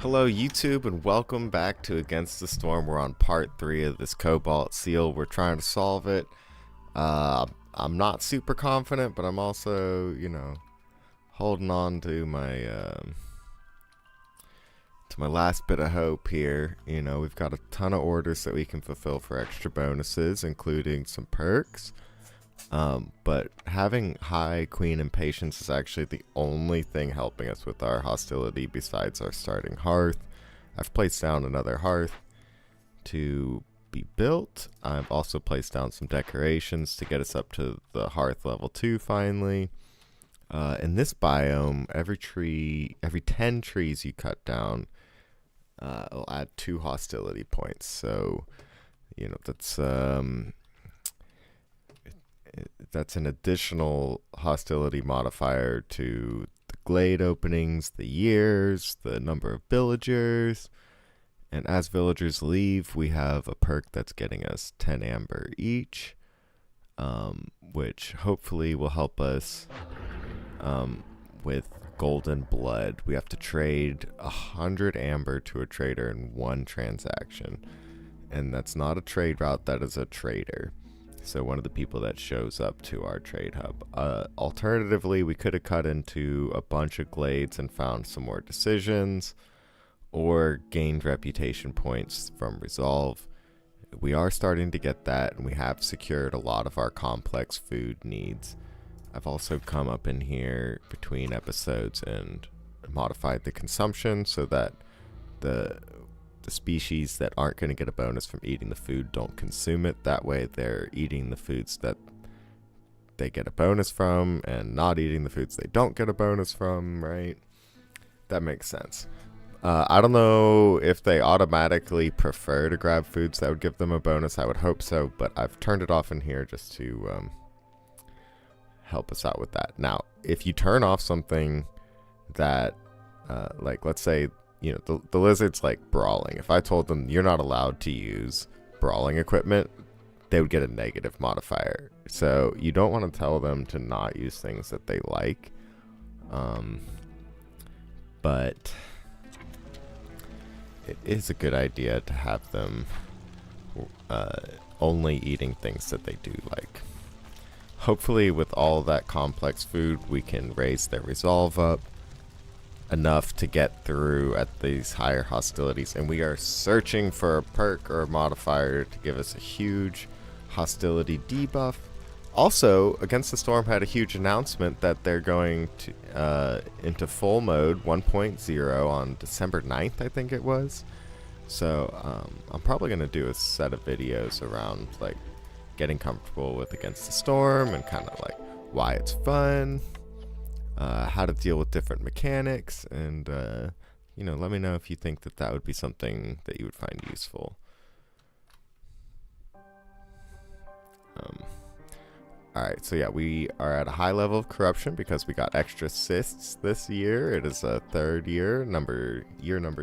Hello YouTube and welcome back to Against the Storm. We're on part 3 of this Cobalt Seal. We're trying to solve it. I'm not super confident, but I'm also, holding on to my last bit of hope here. We've got a ton of orders that we can fulfill for extra bonuses, including some perks. But having high queen impatience is actually the only thing helping us with our hostility besides our starting hearth. I've placed down another hearth to be built. I've also placed down some decorations to get us up to the hearth level 2 finally. In this biome, every 10 trees you cut down will add 2 hostility points. So, that's an additional hostility modifier to the glade openings, the years, the number of villagers. And as villagers leave, we have a perk that's getting us 10 amber each, which hopefully will help us with golden blood. We have to trade 100 amber to a trader in one transaction. And that's not a trade route, that is a trader. So one of the people that shows up to our trade hub. Alternatively, we could have cut into a bunch of glades and found some more decisions, or gained reputation points from resolve. We are starting to get that, and we have secured a lot of our complex food needs. I've also come up in here between episodes and modified the consumption so that the species that aren't going to get a bonus from eating the food don't consume it. That way they're eating the foods that they get a bonus from and not eating the foods they don't get a bonus from, right? That makes sense. I don't know if they automatically prefer to grab foods that would give them a bonus. I would hope so, but I've turned it off in here just to help us out with that. Now, if you turn off something that, like let's say, the lizards like brawling. If I told them you're not allowed to use brawling equipment, they would get a negative modifier. So you don't want to tell them to not use things that they like. But it is a good idea to have them only eating things that they do like. Hopefully with all that complex food, we can raise their resolve up enough to get through at these higher hostilities, and we are searching for a perk or a modifier to give us a huge hostility debuff. Also, Against the Storm had a huge announcement that they're going to into full mode 1.0 on December 9th, I think it was. So I'm probably going to do a set of videos around like getting comfortable with Against the Storm and kind of like why it's fun, how to deal with different mechanics, and let me know if you think that would be something that you would find useful. Alright, so yeah, we are at a high level of corruption because we got extra cysts this year. It is a third year number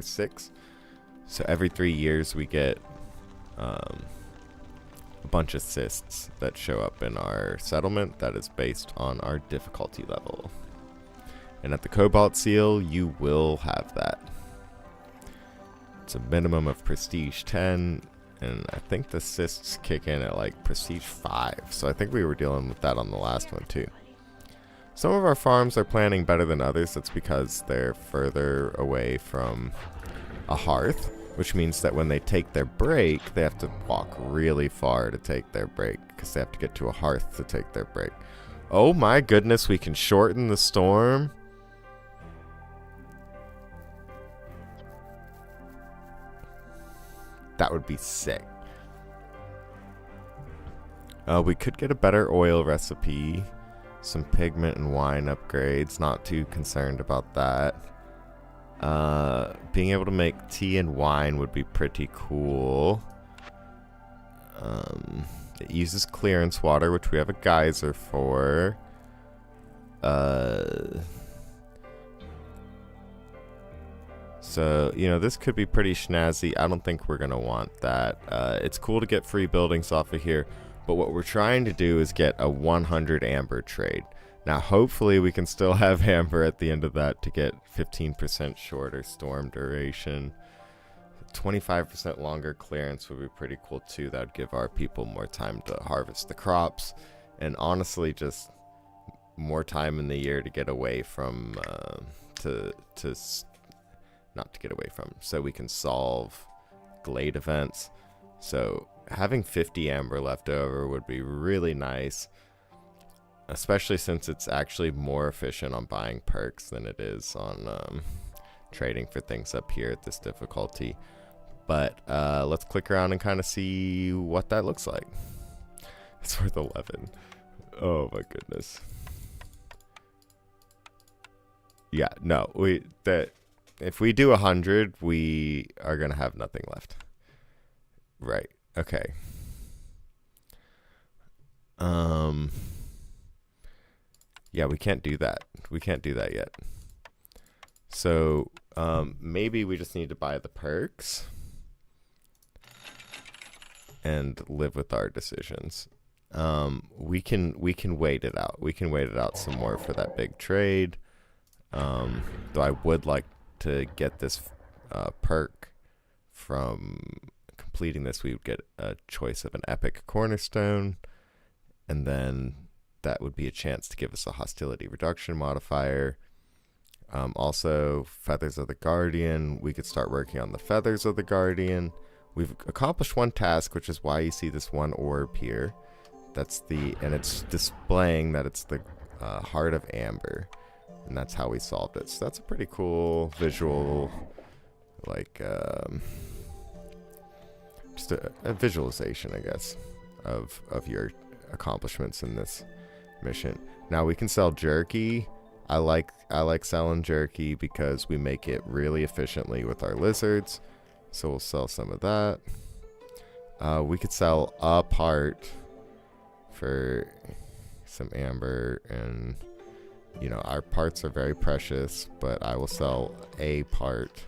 6. So every 3 years we get a bunch of cysts that show up in our settlement that is based on our difficulty level. And at the Cobalt Seal, you will have that. It's a minimum of Prestige 10, and I think the cysts kick in at like Prestige 5, so I think we were dealing with that on the last one too. Some of our farms are planning better than others. That's because they're further away from a hearth, which means that when they take their break, they have to walk really far to take their break, because they have to get to a hearth to take their break. Oh my goodness, we can shorten the storm. That would be sick. We could get a better oil recipe, some pigment and wine upgrades. Not too concerned about that. Being able to make tea and wine would be pretty cool. It uses clearance water, which we have a geyser for. So, this could be pretty snazzy. I don't think we're going to want that. It's cool to get free buildings off of here, but what we're trying to do is get a 100 amber trade. Now, hopefully we can still have amber at the end of that to get 15% shorter storm duration. 25% longer clearance would be pretty cool too. That would give our people more time to harvest the crops, and honestly just more time in the year to get away from not to get away from, so we can solve glade events. So having 50 amber left over would be really nice, especially since it's actually more efficient on buying perks than it is on trading for things up here at this difficulty. But let's click around and kind of see what that looks like. It's worth 11. Oh my goodness. Yeah, no, if we do 100, we are gonna have nothing left. Right. Okay. Yeah, we can't do that. We can't do that yet. So maybe we just need to buy the perks and live with our decisions. We can wait it out. We can wait it out some more for that big trade. Though I would like to get this perk from completing this. We would get a choice of an epic cornerstone, and then that would be a chance to give us a hostility reduction modifier. Also, Feathers of the Guardian. We could start working on the Feathers of the Guardian. We've accomplished one task, which is why you see this one orb here. And it's displaying that it's the Heart of Amber, and that's how we solved it. So that's a pretty cool visual, like just a visualization, I guess, of your accomplishments in this mission. Now we can sell jerky. I like selling jerky because we make it really efficiently with our lizards. So we'll sell some of that. We could sell a part for some amber, and you know, our parts are very precious, but I will sell a part.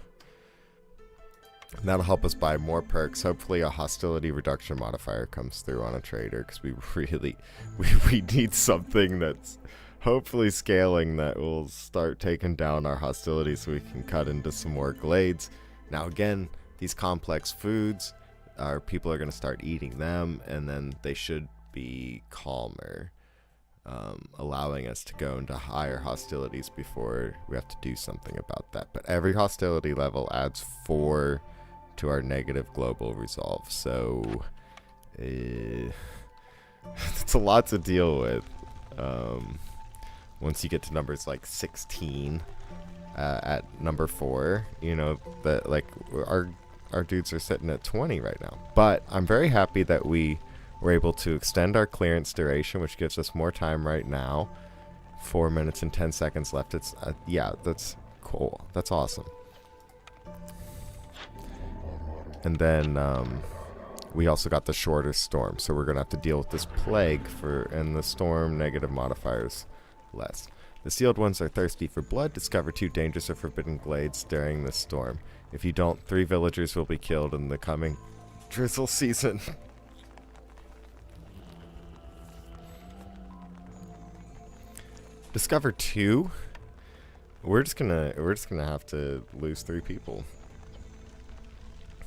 And that'll help us buy more perks. Hopefully a hostility reduction modifier comes through on a trader, because we need something that's hopefully scaling that will start taking down our hostility so we can cut into some more glades. Now again, these complex foods, our people are going to start eating them, and then they should be calmer, allowing us to go into higher hostilities before we have to do something about that. But every hostility level adds 4 to our negative global resolve, so it's a lot to deal with. Once you get to numbers like 16, at number 4, you know, that like our dudes are sitting at 20 right now. But I'm very happy that we were able to extend our clearance duration, which gives us more time right now. 4 minutes and 10 seconds left. It's yeah, that's cool. That's awesome. And then we also got the shorter storm, so we're gonna have to deal with this plague and the storm negative modifiers less. The sealed ones are thirsty for blood. Discover 2 dangerous or forbidden glades during this storm. If you don't, 3 villagers will be killed in the coming drizzle season. Discover 2. We're just gonna have to lose 3 people,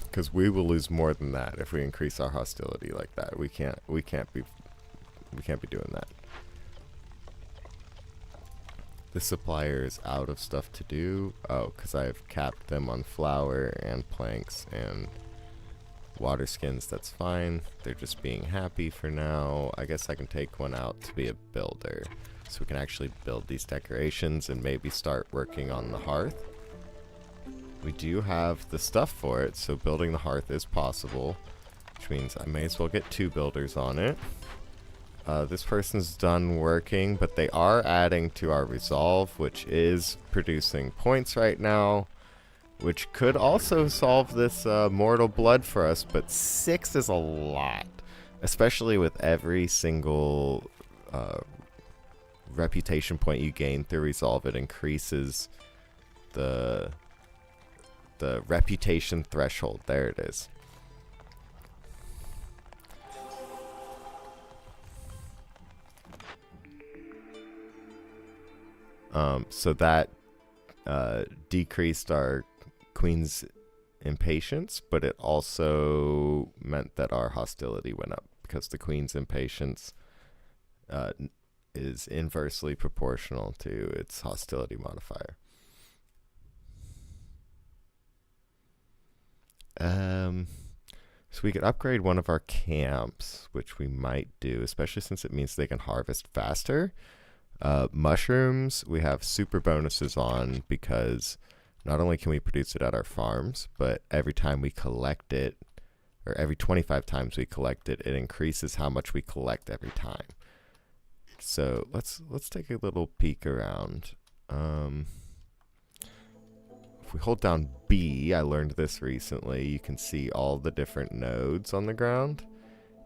because we will lose more than that if we increase our hostility like that. We can't be doing that. This supplier is out of stuff to do. Oh, because I've capped them on flour and planks and water skins. That's fine. They're just being happy for now. I guess I can take one out to be a builder, so we can actually build these decorations and maybe start working on the hearth. We do have the stuff for it, so building the hearth is possible, which means I may as well get 2 builders on it. This person's done working, but they are adding to our resolve, which is producing points right now, which could also solve this mortal blood for us, but 6 is a lot, especially with every single reputation point you gain through resolve. It increases the reputation threshold. There it is. So that decreased our queen's impatience, but it also meant that our hostility went up because the queen's impatience is inversely proportional to its hostility modifier. So we could upgrade one of our camps, which we might do, especially since it means they can harvest faster. Mushrooms, we have super bonuses on because not only can we produce it at our farms, but every time we collect it, or every 25 times we collect it, it increases how much we collect every time. So let's take a little peek around. If we hold down B, I learned this recently, you can see all the different nodes on the ground.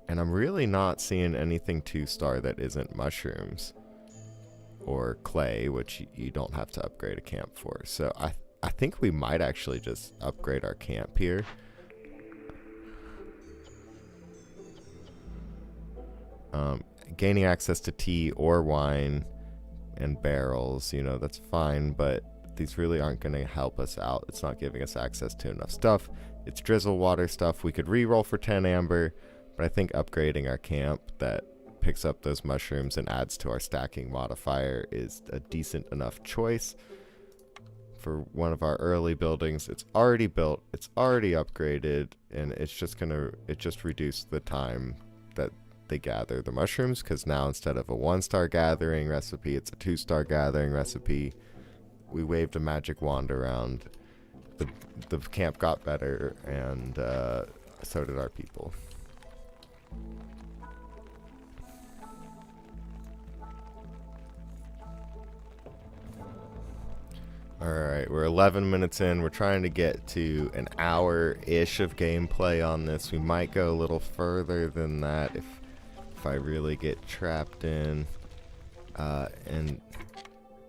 And I'm really not seeing anything 2-star that isn't mushrooms or clay, which you don't have to upgrade a camp for. So I think we might actually just upgrade our camp here. Gaining access to tea or wine and barrels, you know, that's fine, but these really aren't going to help us out. It's not giving us access to enough stuff. It's drizzle water stuff. We could re-roll for 10 amber, but I think upgrading our camp that picks up those mushrooms and adds to our stacking modifier is a decent enough choice for one of our early buildings. It's already built, it's already upgraded, and it's just reduced the time that they gather the mushrooms, because now instead of a 1-star gathering recipe, it's a 2-star gathering recipe. We waved a magic wand around, the camp got better, and so did our people. Alright, we're 11 minutes in. We're trying to get to an hour-ish of gameplay on this. We might go a little further than that if I really get trapped in. And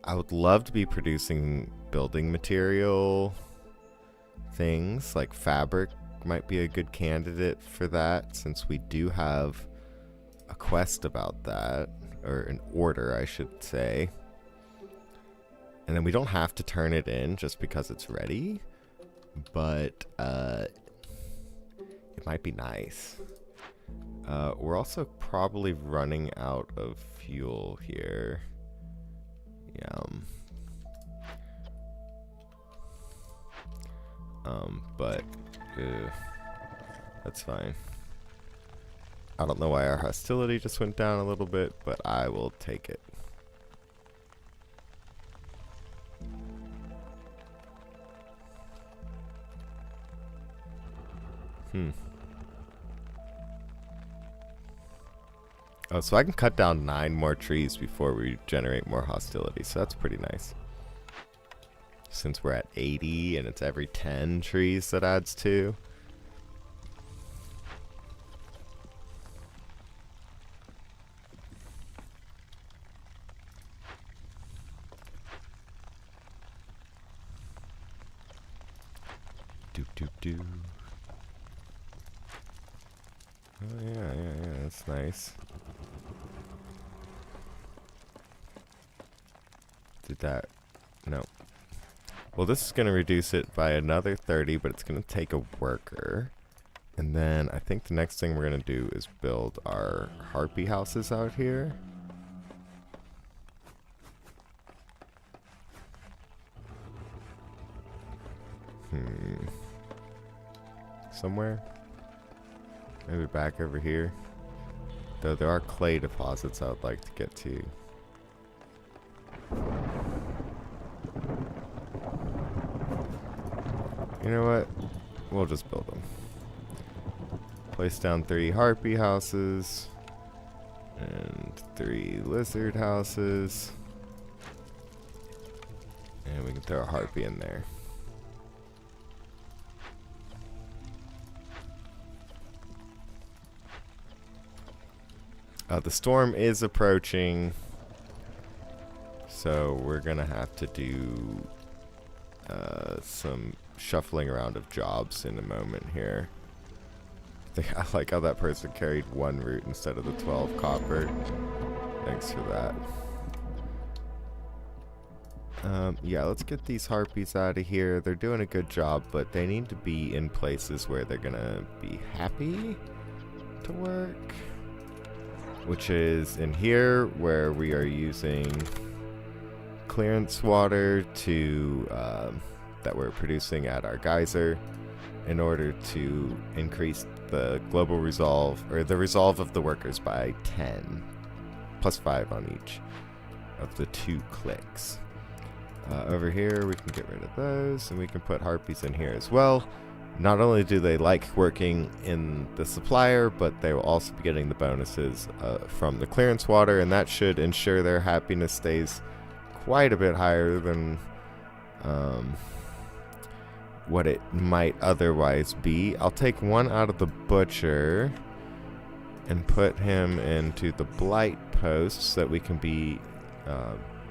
I would love to be producing building material things, like fabric might be a good candidate for that, since we do have a quest about that, or an order I should say. And then we don't have to turn it in just because it's ready, but it might be nice. We're also probably running out of fuel here. But that's fine. I don't know why our hostility just went down a little bit, but I will take it. Oh, so I can cut down 9 more trees before we generate more hostility, so that's pretty nice. Since we're at 80 and it's every 10 trees that adds 2. Do. Oh yeah, that's nice. Did that? No. Well, this is going to reduce it by another 30, but it's going to take a worker. And then I think the next thing we're going to do is build our harpy houses out here. Somewhere? Maybe back over here. Though there are clay deposits I would like to get to. You know what? We'll just build them. Place down 3 harpy houses. And 3 lizard houses. And we can throw a harpy in there. The storm is approaching, so we're gonna have to do some shuffling around of jobs in a moment here. I like how that person carried 1 root instead of the 12 copper. Thanks for that. Yeah, let's get these harpies out of here. They're doing a good job, but they need to be in places where they're gonna be happy to work. Which is in here, where we are using clearance water to that we're producing at our geyser in order to increase the global resolve, or the resolve of the workers, by 10, plus 5 on each of the 2 clicks. Over here we can get rid of those, and we can put harpies in here as well. Not only do they like working in the supplier, but they will also be getting the bonuses from the clearance water, and that should ensure their happiness stays quite a bit higher than what it might otherwise be. I'll take one out of the butcher and put him into the blight post so that we can be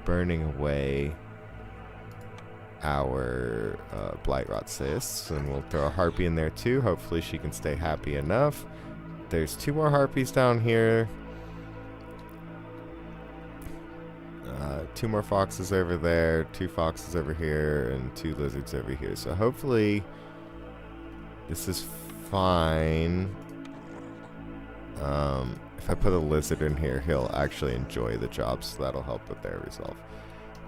burning away our blight rot cysts, and we'll throw a harpy in there too. Hopefully she can stay happy enough. There's 2 more harpies down here. 2 more foxes over there, 2 foxes over here, and 2 lizards over here. So hopefully this is fine. If I put a lizard in here, he'll actually enjoy the job, so that'll help with their resolve.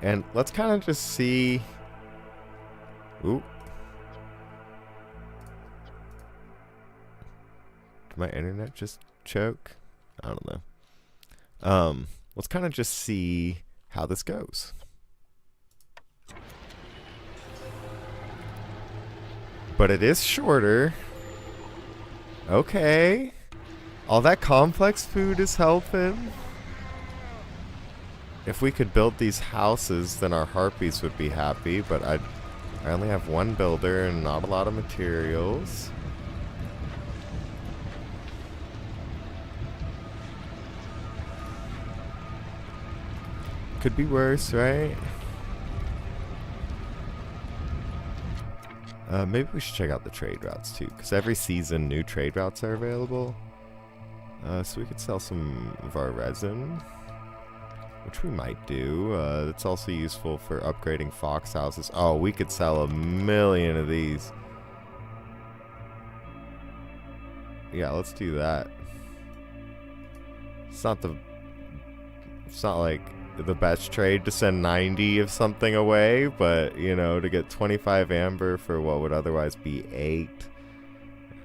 And let's kind of just see. Ooh. Did my internet just choke? I don't know. Let's kind of just see how this goes. But it is shorter. Okay. All that complex food is helping. If we could build these houses, then our harpies would be happy, but I only have 1 builder and not a lot of materials. Could be worse, right? Maybe we should check out the trade routes too, because every season new trade routes are available. So we could sell some of our resin, which we might do. It's also useful for upgrading fox houses. Oh, we could sell 1,000,000 of these. Yeah, let's do that. It's not like the best trade to send 90 of something away, but you know, to get 25 amber for what would otherwise be 8,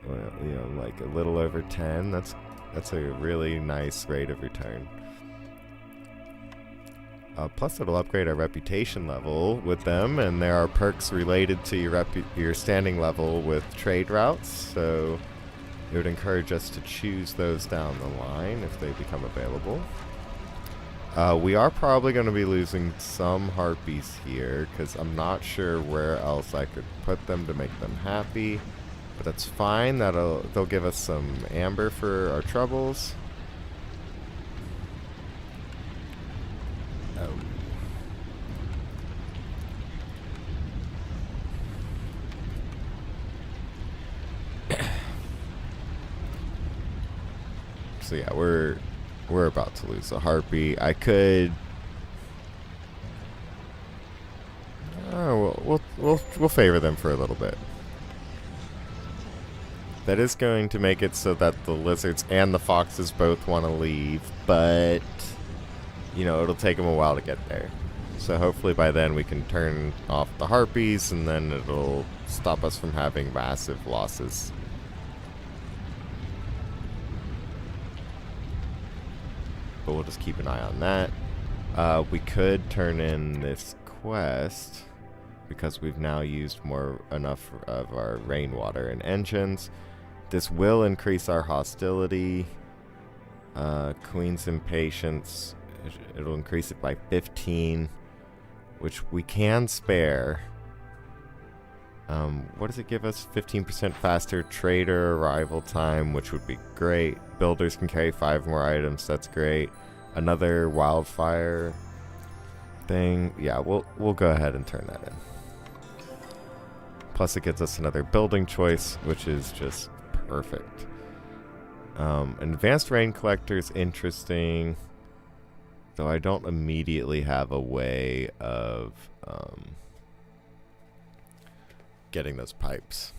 well, you know, like a little over 10, that's a really nice rate of return. Plus it'll upgrade our reputation level with them, and there are perks related to your standing level with trade routes, so it would encourage us to choose those down the line if they become available. We are probably going to be losing some harpies here, because I'm not sure where else I could put them to make them happy. But that's fine. They'll give us some amber for our troubles. Oh. So yeah, we're about to lose a harpy. I could. Oh, we'll favor them for a little bit. That is going to make it so that the lizards and the foxes both want to leave, but you know, it'll take them a while to get there. So hopefully by then we can turn off the harpies, and then it'll stop us from having massive losses. But we'll just keep an eye on that. We could turn in this quest because we've now used enough of our rainwater and engines. This will increase our hostility. Queen's impatience, it'll increase it by 15, which we can spare. What does it give us? 15% faster trader arrival time, which would be great. Builders can carry 5 more items, that's great. Another wildfire thing. Yeah, we'll go ahead and turn that in. Plus it gets us another building choice, which is just perfect. Advanced rain collector is interesting. Though I don't immediately have a way of getting those pipes.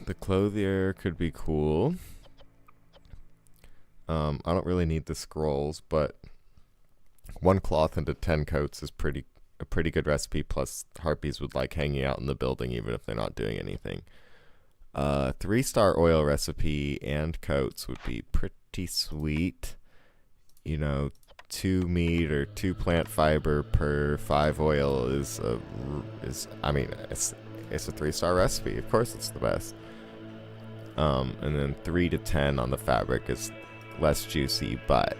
The clothier could be cool. I don't really need the scrolls, but 1 cloth into 10 coats is a pretty good recipe. Plus, harpies would like hanging out in the building even if they're not doing anything. 3-star oil recipe and coats would be pretty sweet. You know, 2 meat or 2 plant fiber per 5 oil is I mean, it's a 3-star recipe. Of course, it's the best. And then 3 to 10 on the fabric is less juicy, but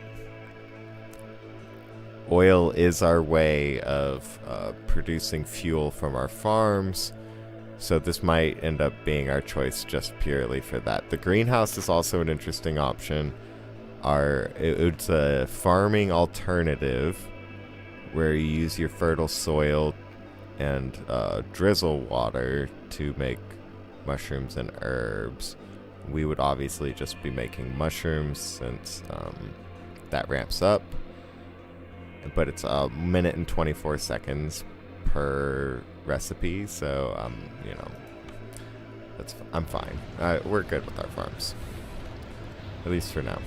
oil is our way of producing fuel from our farms, so this might end up being our choice just purely for that. The greenhouse is also an interesting option. It's a farming alternative where you use your fertile soil and drizzle water to make mushrooms and herbs. We would obviously just be making mushrooms since that ramps up, but it's a minute and 24 seconds per recipe, so you know, I'm fine. We're good with our farms, at least for now.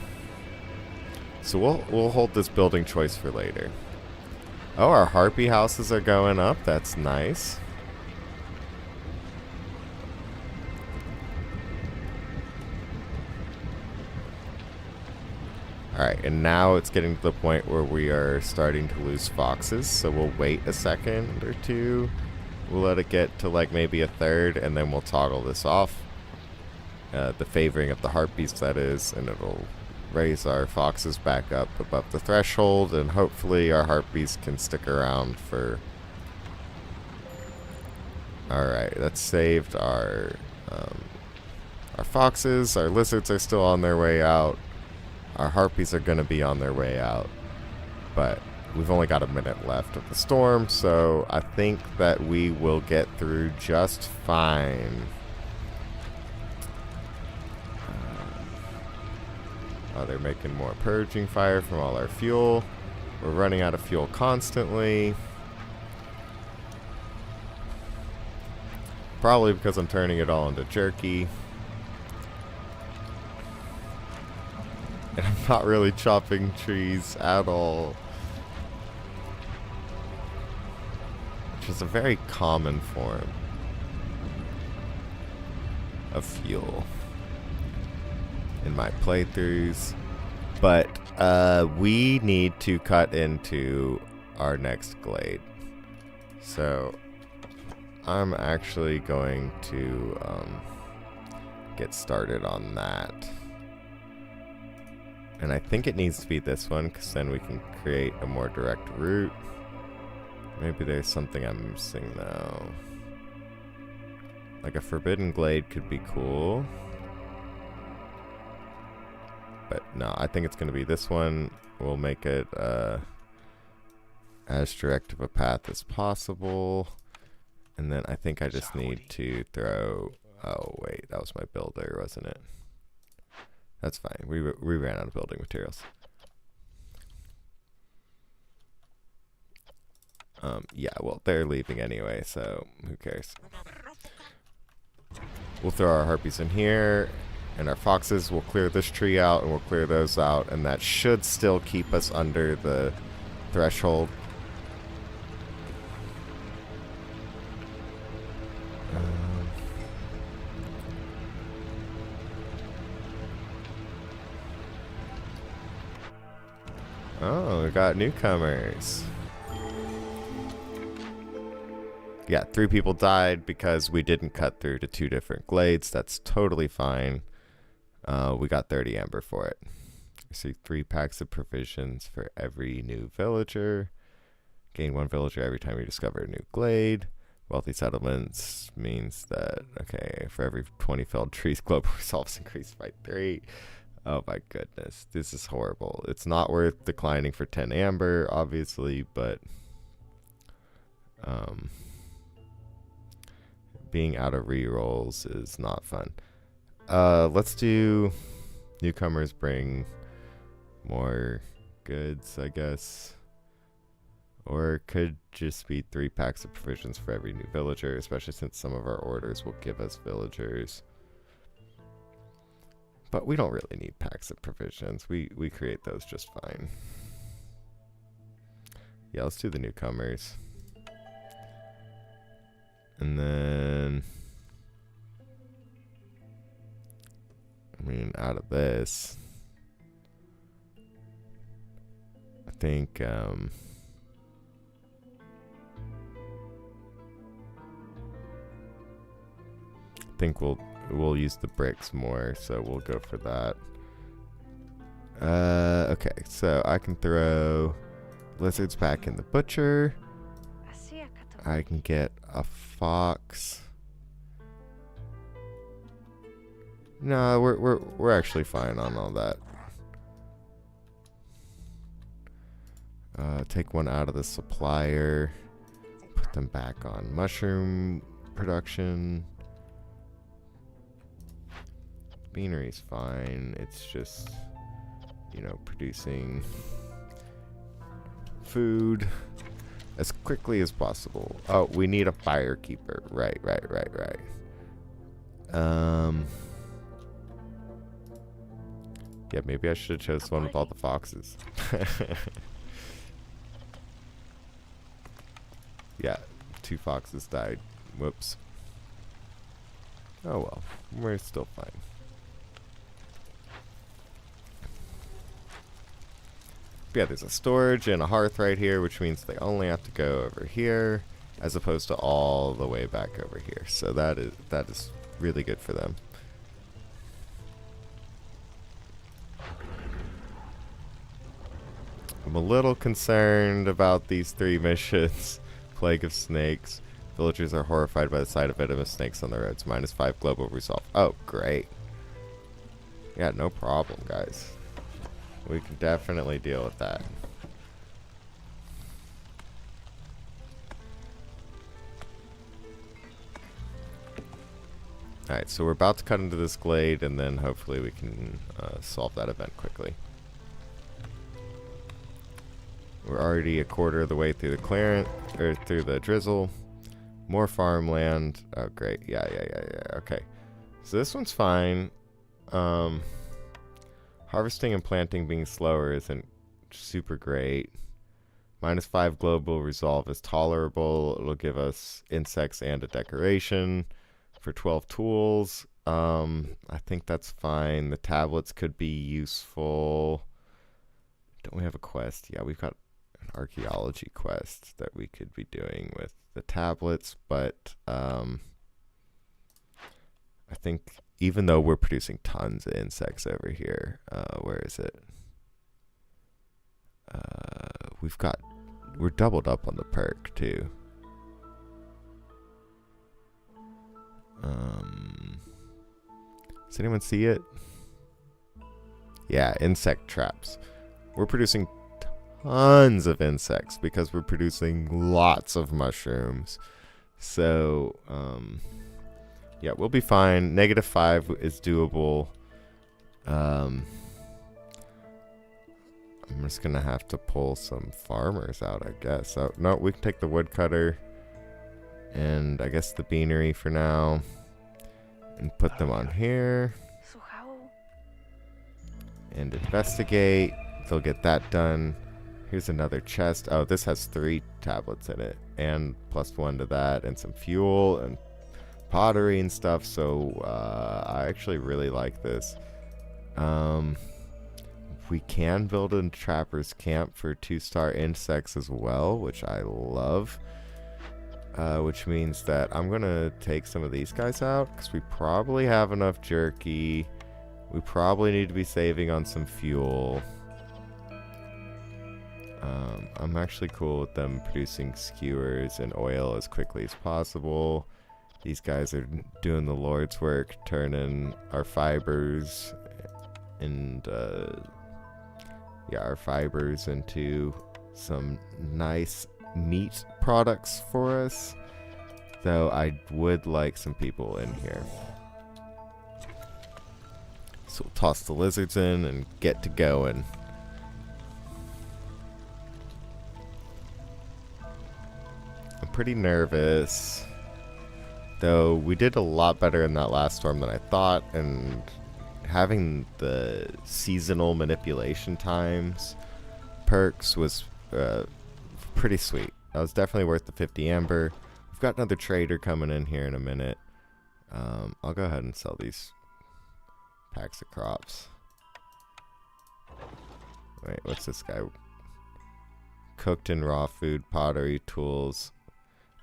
So we'll hold this building choice for later. Oh, our harpy houses are going up. That's nice. Alright, and now it's getting to the point where we are starting to lose foxes, so we'll wait a second or two. We'll let it get to like maybe a third, and then we'll toggle this off. The favoring of the harpies, that is, and it'll raise our foxes back up above the threshold, and hopefully our harpies can stick around for... Alright, that's saved our foxes. Our lizards are still on their way out. Our harpies are going to be on their way out, but we've only got a minute left of the storm, so I think that we will get through just fine. Oh, they're making more purging fire from all our fuel. We're running out of fuel constantly. Probably because I'm turning it all into jerky. And I'm not really chopping trees at all. Which is a very common form of fuel in my playthroughs. But we need to cut into our next glade. So I'm actually going to get started on that. And I think it needs to be this one, because then we can create a more direct route. Maybe there's something I'm missing now. Like a forbidden glade could be cool. But no, I think it's going to be this one. We'll make it as direct of a path as possible. And then I think I just need to throw... Oh, wait, that was my builder, wasn't it? That's fine. We ran out of building materials. Yeah, well, they're leaving anyway, so who cares? We'll throw our harpies in here, and our foxes will clear this tree out, and we'll clear those out, and that should still keep us under the threshold. Oh, we got newcomers. Yeah, 3 people died because we didn't cut through to 2 different glades. That's totally fine. We got 30 amber for it. I see 3 packs of provisions for every new villager. Gain 1 villager every time you discover a new glade. Wealthy settlements means that, okay, for every 20 felled trees, global resolves increased by 3. Oh my goodness, this is horrible. It's not worth declining for 10 amber, obviously, but being out of rerolls is not fun. let's do newcomers bring more goods, I guess. Or it could just be 3 packs of provisions for every new villager, especially since some of our orders will give us villagers. But we don't really need packs of provisions. We create those just fine. Yeah, let's do the newcomers. And then, I mean, out of this, I think, we'll use the bricks more, so we'll go for that. Okay, so I can throw lizards back in the butcher. I can get a fox. No, we're actually fine on all that. Take one out of the supplier. Put them back on mushroom production. Beanery's fine. It's just, you know, producing food as quickly as possible. Oh, we need a firekeeper. Right. Yeah, maybe I should have chosen one with all the foxes. Yeah, 2 foxes died. Whoops. Oh well, we're still fine. Yeah, there's a storage and a hearth right here, which means they only have to go over here, as opposed to all the way back over here. So that is really good for them. I'm a little concerned about these 3 missions. Plague of snakes. Villagers are horrified by the sight of venomous snakes on the roads. -5 global resolve. Oh, great. Yeah, no problem, guys. We can definitely deal with that. Alright, so we're about to cut into this glade, and then hopefully we can solve that event quickly. We're already a quarter of the way through the clearance, or through the drizzle. More farmland. Oh, great. Yeah. Okay. So this one's fine. Harvesting and planting being slower isn't super great. -5 global resolve is tolerable. It'll give us insects and a decoration for 12 tools. I think that's fine. The tablets could be useful. Don't we have a quest? Yeah, we've got an archaeology quest that we could be doing with the tablets, but I think even though we're producing tons of insects over here, where is it? We're doubled up on the perk too. Does anyone see it? Yeah, insect traps. We're producing tons of insects because we're producing lots of mushrooms. So, yeah, we'll be fine. -5 is doable. I'm just gonna have to pull some farmers out, I guess. So, no, we can take the woodcutter and I guess the beanery for now and put them on here and investigate. They'll get that done. Here's another chest. Oh, this has 3 tablets in it and +1 to that and some fuel and pottery and stuff. So I actually really like this. We can build a trapper's camp for 2-star insects as well, which I love. Which means that I'm gonna take some of these guys out because we probably have enough jerky. We probably need to be saving on some fuel. I'm actually cool with them producing skewers and oil as quickly as possible. These guys are doing the Lord's work, turning our fibers and our fibers into some nice meat products for us. Though I would like some people in here. So we'll toss the lizards in and get to going. I'm pretty nervous. Though we did a lot better in that last storm than I thought, and having the seasonal manipulation times perks was pretty sweet. That was definitely worth the 50 amber. We've got another trader coming in here in a minute. I'll go ahead and sell these packs of crops. Wait, what's this guy? Cooked and raw food, pottery, tools.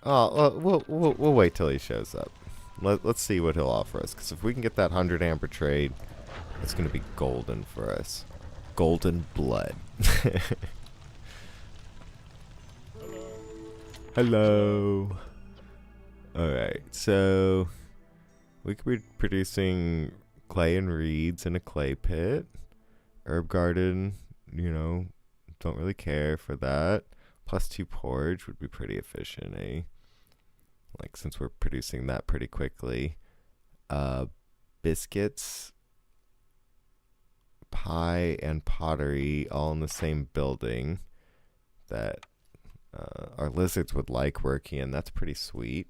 Oh, we'll wait till he shows up. Let's see what he'll offer us. Because if we can get that 100 amber trade, it's going to be golden for us. Golden blood. Hello. Alright, so we could be producing clay and reeds in a clay pit. Herb garden, you know, don't really care for that. +2 porridge would be pretty efficient, eh? Like, since we're producing that pretty quickly. Biscuits, pie, and pottery all in the same building that our lizards would like working in. That's pretty sweet.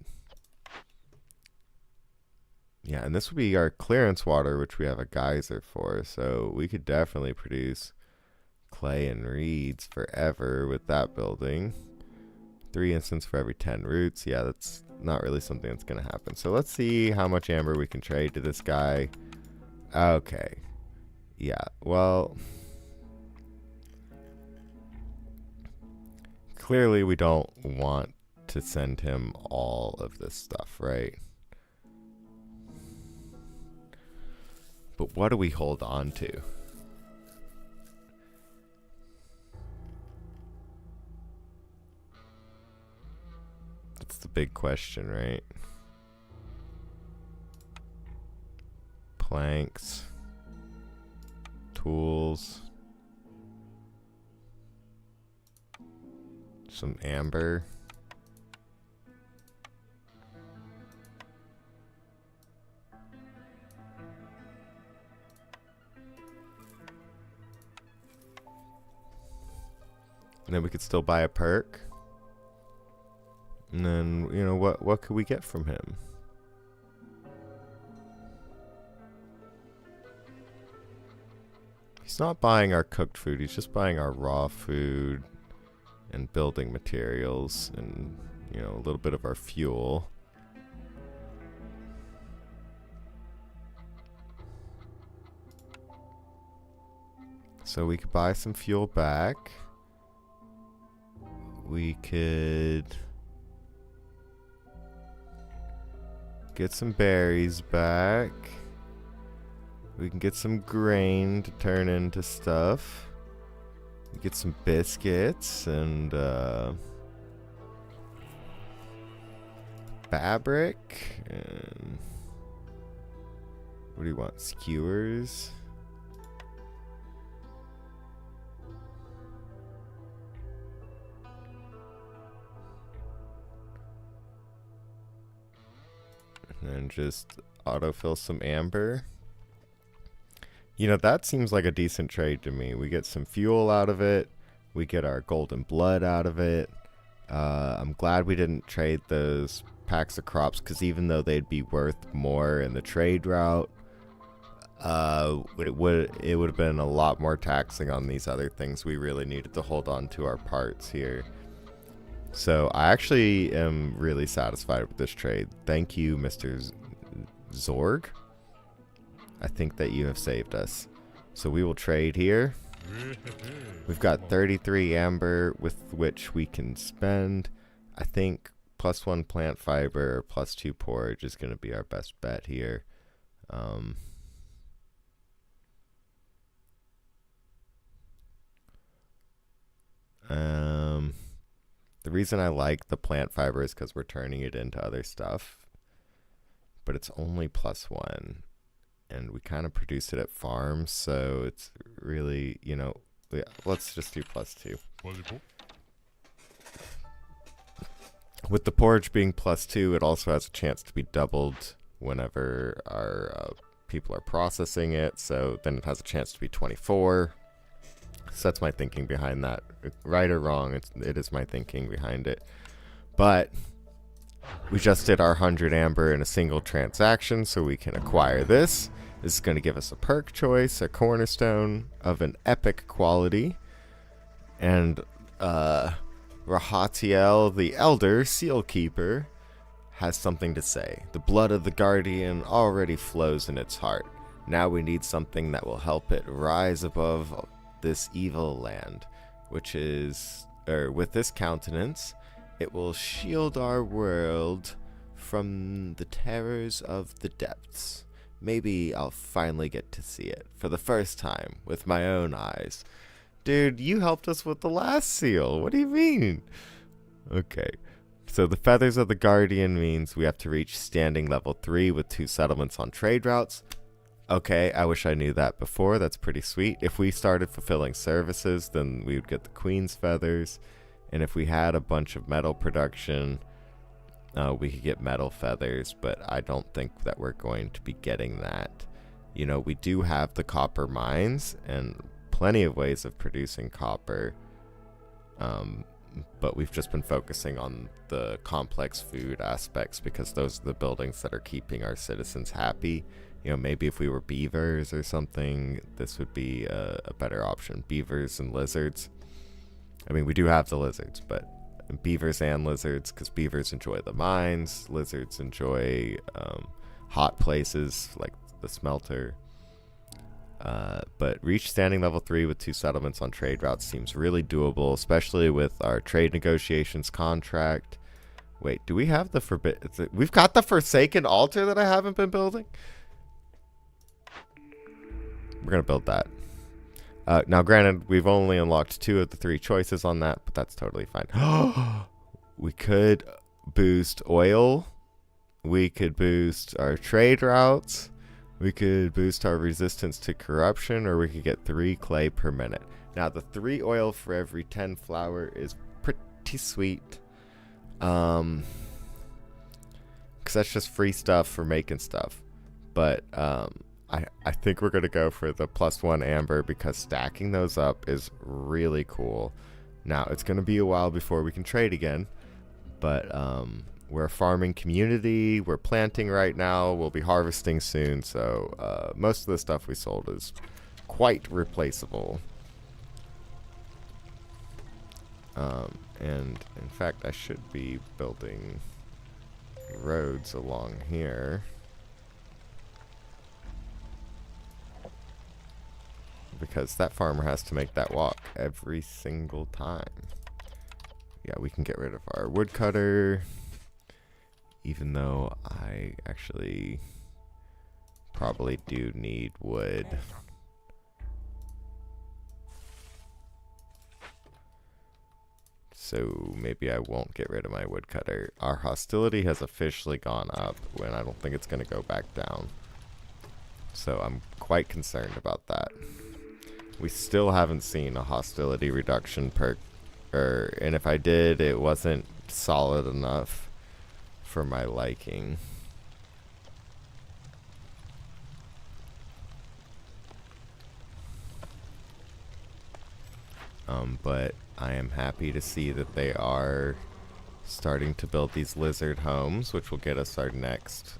Yeah, and this would be our clearance water, which we have a geyser for, so we could definitely produce clay and reeds forever with that building. 3 instants for every 10 roots. Yeah, that's not really something that's going to happen. So let's see how much amber we can trade to this guy. Okay. Yeah, well, clearly we don't want to send him all of this stuff, right? But what do we hold on to? That's the big question, right? Planks. Tools. Some amber. And then we could still buy a perk. And then, you know, what could we get from him? He's not buying our cooked food, he's just buying our raw food and building materials and, you know, a little bit of our fuel. So we could buy some fuel back. We could get some berries back. We can get some grain to turn into stuff. We get some biscuits and fabric. And what do you want? Skewers. And just autofill some amber. You know, that seems like a decent trade to me. We get some fuel out of it. We get our golden blood out of it. I'm glad we didn't trade those packs of crops, because even though they'd be worth more in the trade route, it would have been a lot more taxing on these other things. We really needed to hold on to our parts here. So I actually am really satisfied with this trade. Thank you, Mr. Zorg. I think that you have saved us. So we will trade here. We've got 33 amber with which we can spend. I think +1 plant fiber or +2 porridge is going to be our best bet here. The reason I like the plant fiber is because we're turning it into other stuff. But it's only +1. And we kind of produce it at farms, so it's really, you know, yeah, let's just do +2. With the porridge being +2, it also has a chance to be doubled whenever our people are processing it, so then it has a chance to be 24. So that's my thinking behind that. Right or wrong, it is my thinking behind it. But we just did our 100 amber in a single transaction, so we can acquire this. This is going to give us a perk choice, a cornerstone of an epic quality. And Rahatiel, the Elder Seal Keeper, has something to say. The blood of the Guardian already flows in its heart. Now we need something that will help it rise above this evil land, which is, with this countenance, it will shield our world from the terrors of the depths. Maybe I'll finally get to see it for the first time with my own eyes. Dude, you helped us with the last seal. What do you mean? Okay. So the Feathers of the Guardian means we have to reach standing level 3 with 2 settlements on trade routes. Okay, I wish I knew that before. That's pretty sweet. If we started fulfilling services, then we would get the Queen's Feathers. And if we had a bunch of metal production, we could get metal feathers, but I don't think that we're going to be getting that. You know, we do have the copper mines and plenty of ways of producing copper. But we've just been focusing on the complex food aspects because those are the buildings that are keeping our citizens happy. You know, maybe if we were beavers or something, this would be a better option. Beavers and lizards. I mean, we do have the lizards, but beavers and lizards, because beavers enjoy the mines, lizards enjoy hot places like the smelter. But reach standing level 3 with 2 settlements on trade routes seems really doable, especially with our trade negotiations contract. Wait, do we have the we've got the Forsaken Altar that I haven't been building? We're going to build that. Now, granted, we've only unlocked 2 of the 3 choices on that, but that's totally fine. We could boost oil. We could boost our trade routes. We could boost our resistance to corruption, or we could get 3 clay per minute. Now, the 3 oil for every 10 flour is pretty sweet. Because that's just free stuff for making stuff. But I think we're going to go for the +1 amber because stacking those up is really cool. Now, it's going to be a while before we can trade again. But we're a farming community. We're planting right now. We'll be harvesting soon. So most of the stuff we sold is quite replaceable. And in fact, I should be building roads along here. Because that farmer has to make that walk every single time. Yeah, we can get rid of our woodcutter. Even though I actually probably do need wood. So maybe I won't get rid of my woodcutter. Our hostility has officially gone up when I don't think it's going to go back down. So I'm quite concerned about that. We still haven't seen a hostility reduction perk, and if I did, it wasn't solid enough for my liking. But I am happy to see that they are starting to build these lizard homes, which will get us our next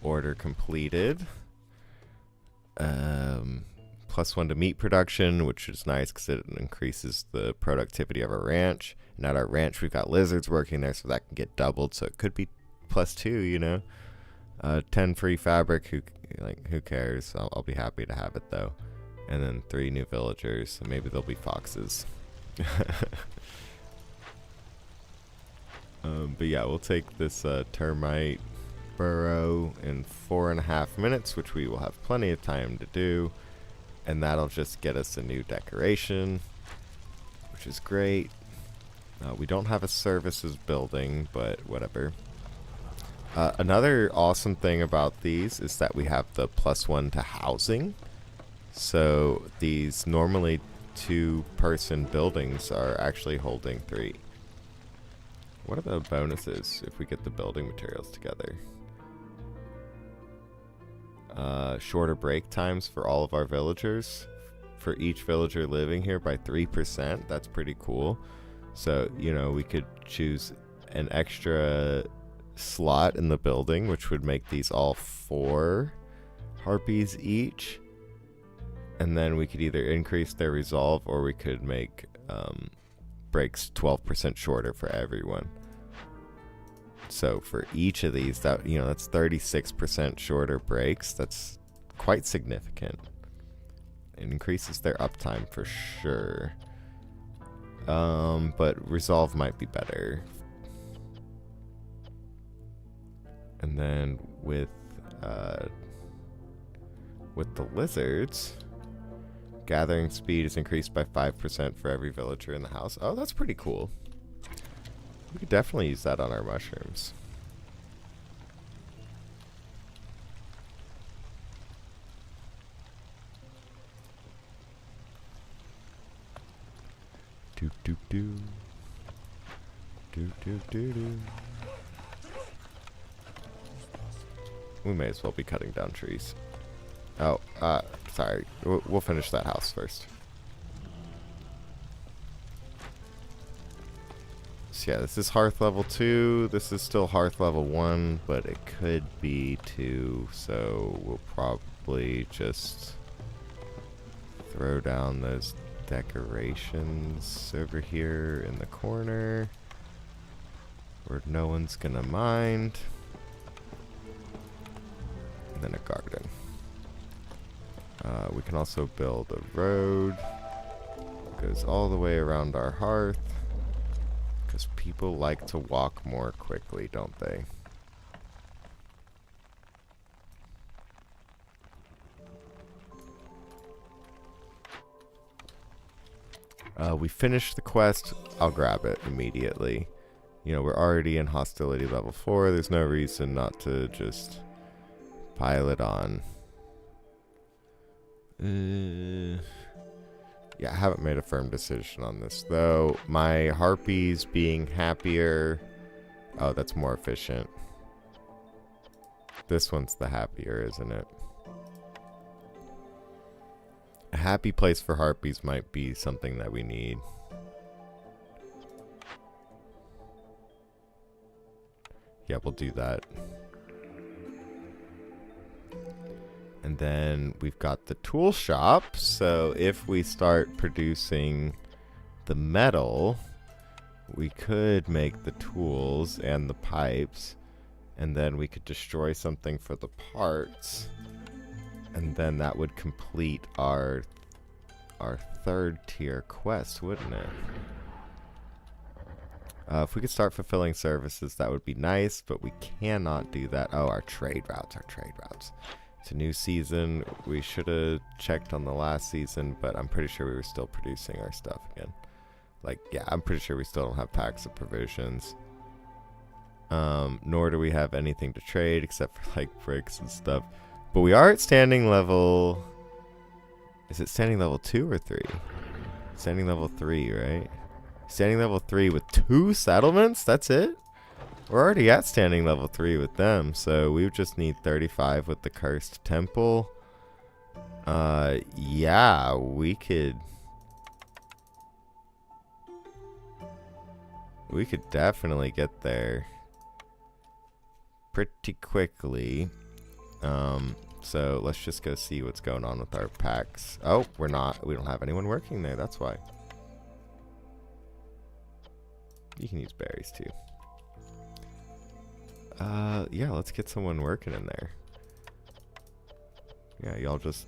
order completed. +1 to meat production, which is nice because it increases the productivity of our ranch. And at our ranch, we've got lizards working there, so that can get doubled. So it could be +2, you know. 10 free fabric. Who cares? I'll be happy to have it though. And then 3 new villagers. So maybe they'll be foxes. But yeah, we'll take this termite burrow in 4.5 minutes, which we will have plenty of time to do. And that'll just get us a new decoration, which is great. We don't have a services building, but whatever. Another awesome thing about these is that we have the +1 to housing. So these normally 2-person buildings are actually holding 3. What are the bonuses if we get the building materials together? shorter break times for all of our villagers, for each villager living here by 3%. That's pretty cool. So, you know, we could choose an extra slot in the building, which would make these all 4 harpies each. And then we could either increase their resolve, or we could make breaks 12% shorter for everyone. So for each of these, that, you know, that's 36% shorter breaks. That's quite significant. It increases their uptime for sure. But resolve might be better. And then with the lizards, gathering speed is increased by 5% for every villager in the house. Oh, that's pretty cool. We could definitely use that on our mushrooms. Do do do. Do do do do. We may as well be cutting down trees. Oh, sorry. We'll finish that house first. So yeah, this is hearth level 2. This is still hearth level 1, but it could be 2. So we'll probably just throw down those decorations over here in the corner where no one's gonna mind. And then a garden. We can also build a road that goes all the way around our hearth, because people like to walk more quickly, don't they? We finished the quest. I'll grab it immediately. You know, we're already in hostility level 4. There's no reason not to just pile it on. Yeah, I haven't made a firm decision on this, though. My harpies being happier... Oh, that's more efficient. This one's the happier, isn't it? A happy place for harpies might be something that we need. Yeah, we'll do that. And then we've got the tool shop. So if we start producing the metal, we could make the tools and the pipes. And then we could destroy something for the parts. And then that would complete our 3rd tier quest, wouldn't it? If we could start fulfilling services, that would be nice, but we cannot do that. Oh, our trade routes. It's a new season. We should have checked on the last season, but I'm pretty sure we were still producing our stuff again. Like, yeah, I'm pretty sure we still don't have packs of provisions. Nor do we have anything to trade except for, like, bricks and stuff. But we are at standing level... Is it standing level 2 or 3? Standing level 3, right? Standing level 3 with 2 settlements? That's it? We're already at standing level 3 with them, so we just need 35 with the Cursed Temple. Yeah, we could definitely get there pretty quickly. So let's just go see what's going on with our packs. Oh, we don't have anyone working there, that's why. You can use berries too. Yeah, let's get someone working in there. Yeah, y'all just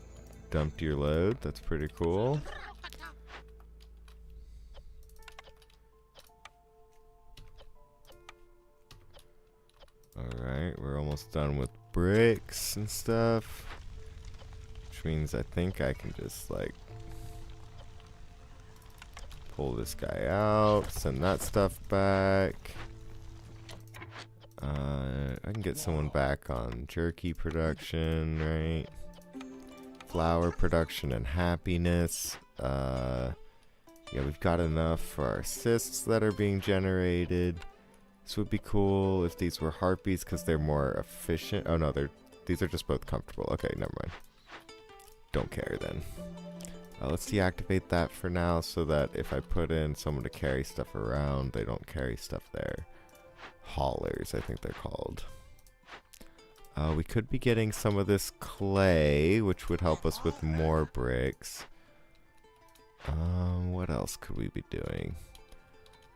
dumped your load. That's pretty cool. Alright, we're almost done with bricks and stuff. Which means I think I can just, like, pull this guy out, send that stuff back. I can get someone back on jerky production, right? Flour production and happiness. Yeah, we've got enough for our cysts that are being generated. This would be cool if these were harpies because they're more efficient. Oh no, they're these are just both comfortable. Okay, never mind. Don't care then. Let's deactivate that for now so that if I put in someone to carry stuff around, they don't carry stuff there. Haulers, I think they're called. We could be getting some of this clay, which would help us with more bricks. What else could we be doing?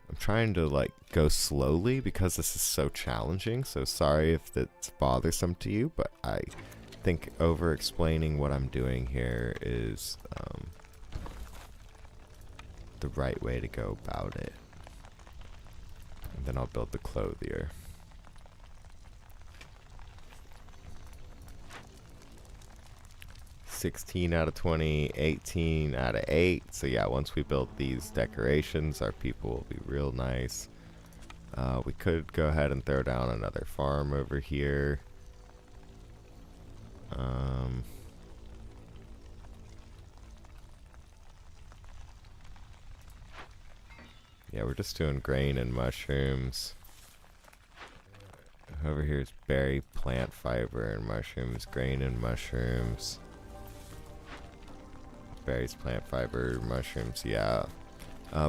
I'm trying to like go slowly because this is so challenging, so sorry if that's bothersome to you, but I think over explaining what I'm doing here is the right way to go about it. And then I'll build the clothier. $16 out of 20, 18 out of 8. So yeah, once we build these decorations, our people will be real nice. We could go ahead and throw down another farm over here. Yeah, we're just doing grain and mushrooms. Over here is berry, plant fiber, and mushrooms. Grain and mushrooms. Berries, plant fiber, mushrooms, yeah.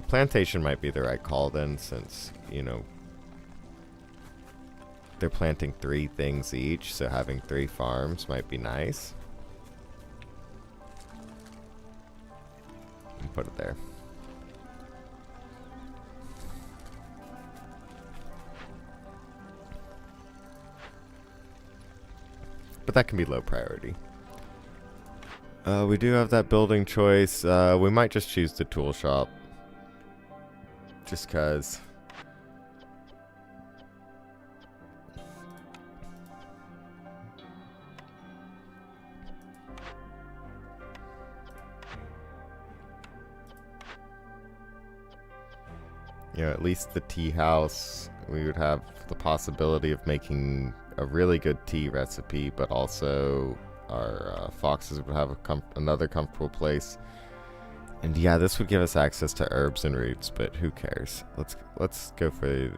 Plantation might be the right call then, since, you know, they're planting 3 things each, so having 3 farms might be nice. And put it there. But that can be low priority. We do have that building choice. We might just choose the tool shop. Just cause. You know, at least the tea house, we would have the possibility of making a really good tea recipe, but also our foxes would have another comfortable place. And yeah, this would give us access to herbs and roots, but who cares? Let's go for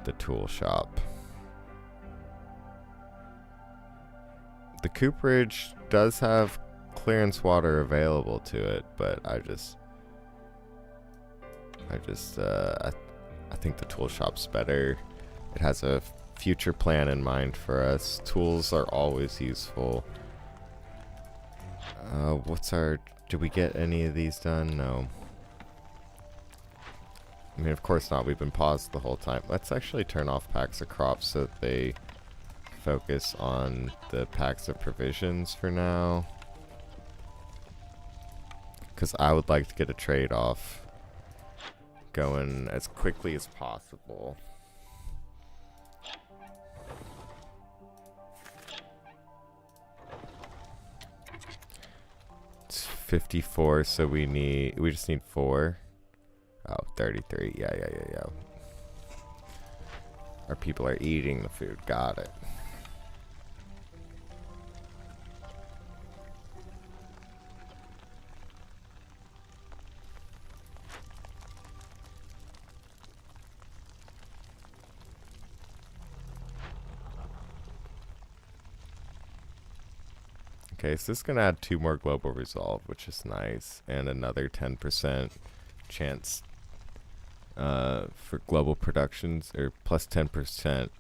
the tool shop. The cooperage does have clearance water available to it, but I think the tool shop's better. It has a future plan in mind for us. Tools are always useful. Did we get any of these done? No. I mean, of course not. We've been paused the whole time. Let's actually turn off packs of crops so that they focus on the packs of provisions for now. Because I would like to get a trade-off going as quickly as possible. It's 54, so we just need 4. Oh, 33. Yeah. Our people are eating the food. Got it. Okay, so this is going to add 2 more global resolve, which is nice, and another 10% chance for global productions, or plus 10%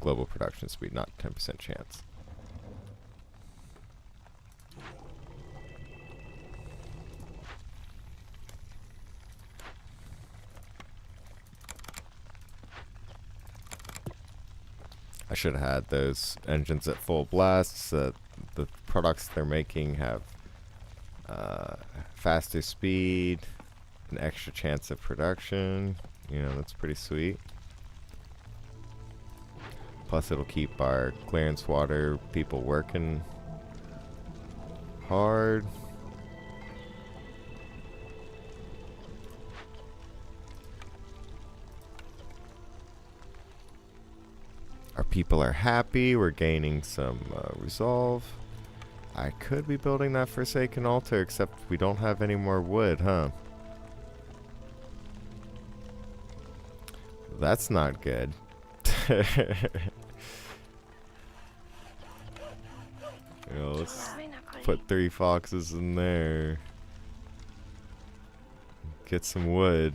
global production speed, not 10% chance. I should have had those engines at full blast so that the products they're making have faster speed, an extra chance of production. You know, that's pretty sweet. Plus it'll keep our clearance water people working hard. Our people are happy. We're gaining some resolve. I could be building that Forsaken altar, except we don't have any more wood, huh? That's not good. You know, let's put 3 foxes in there. Get some wood.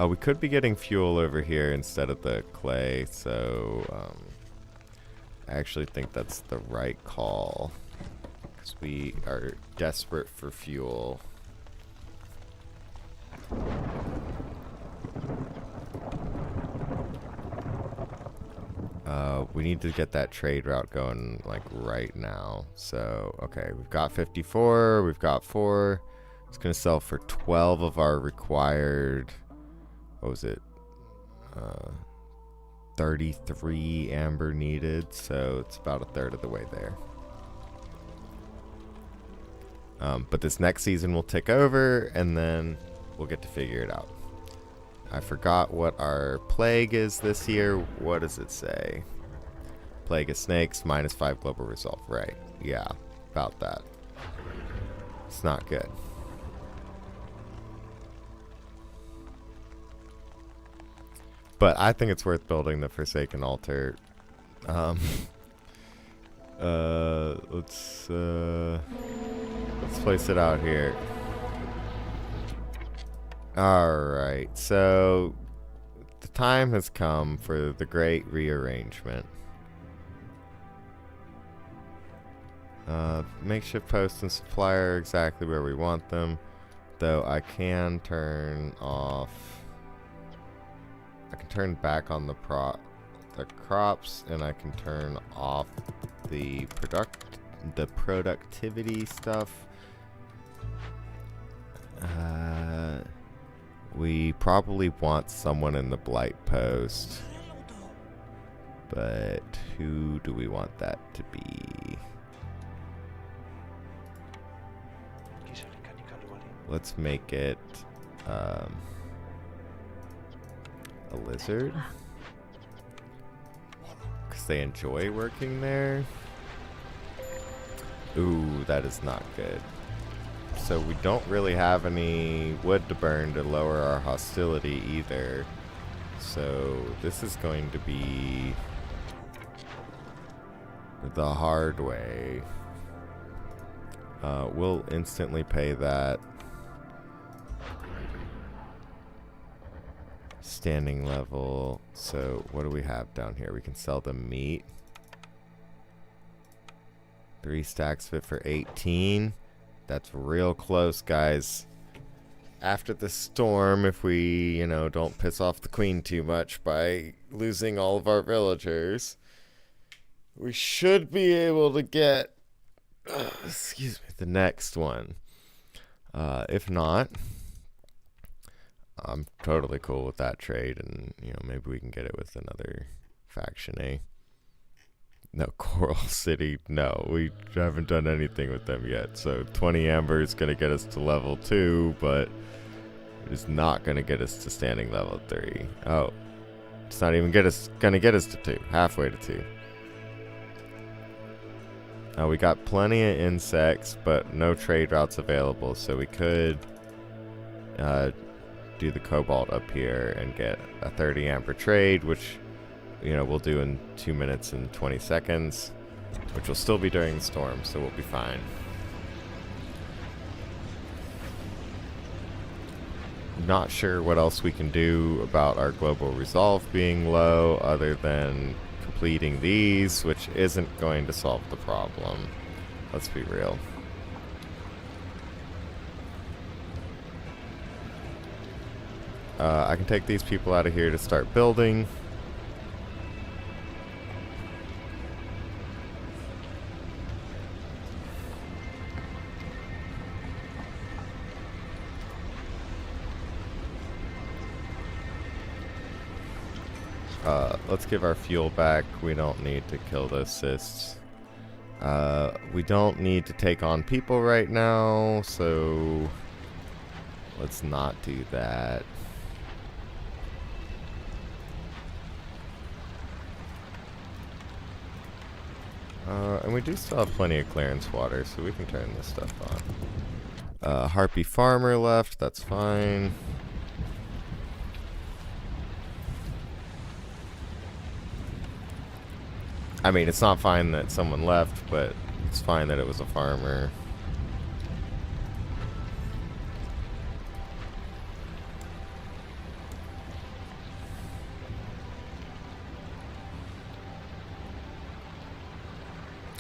We could be getting fuel over here instead of the clay, so I actually think that's the right call. Because we are desperate for fuel. We need to get that trade route going, like, right now. So, okay, we've got 54, we've got 4. It's going to sell for 12 of our required, what was it? 33 amber needed, so it's about a third of the way there. But this next season will tick over, and then we'll get to figure it out. I forgot what our plague is this year. What does it say? Plague of snakes, -5 global resolve. Right. Yeah, about that. It's not good. But I think it's worth building the Forsaken Altar. Let's place it out here. Alright, so the time has come for the great rearrangement. Makeshift posts and supplier are exactly where we want them, though I can turn off. I can turn back on the crops, and I can turn off the productivity stuff. We probably want someone in the blight post, but who do we want that to be? Let's make it a lizard, because they enjoy working there. Ooh, that is not good. So we don't really have any wood to burn to lower our hostility either. So this is going to be the hard way. We'll instantly pay that. Standing level. So what do we have down here? We can sell them meat. 3 stacks fit for 18. That's real close, guys. After the storm, if we, you know, don't piss off the queen too much by losing all of our villagers, we should be able to get, excuse me, the next one. If not, I'm totally cool with that trade, and, you know, maybe we can get it with another faction, eh? No, Coral City, no, we haven't done anything with them yet. So 20 amber is going to get us to level 2, but it is not going to get us to standing level 3. Oh, it's not even going to get us to 2, halfway to 2. We got plenty of insects, but no trade routes available, so we could do the cobalt up here and get a 30 amber trade, which, you know, we'll do in 2 minutes and 20 seconds, which will still be during the storm, so we'll be fine. Not sure what else we can do about our global resolve being low other than completing these, which isn't going to solve the problem. Let's be real. I can take these people out of here to start building. Let's give our fuel back. We don't need to kill those cysts. We don't need to take on people right now, so let's not do that. And we do still have plenty of clearance water, so we can turn this stuff on. Harpy farmer left. That's fine. I mean, it's not fine that someone left, but it's fine that it was a farmer.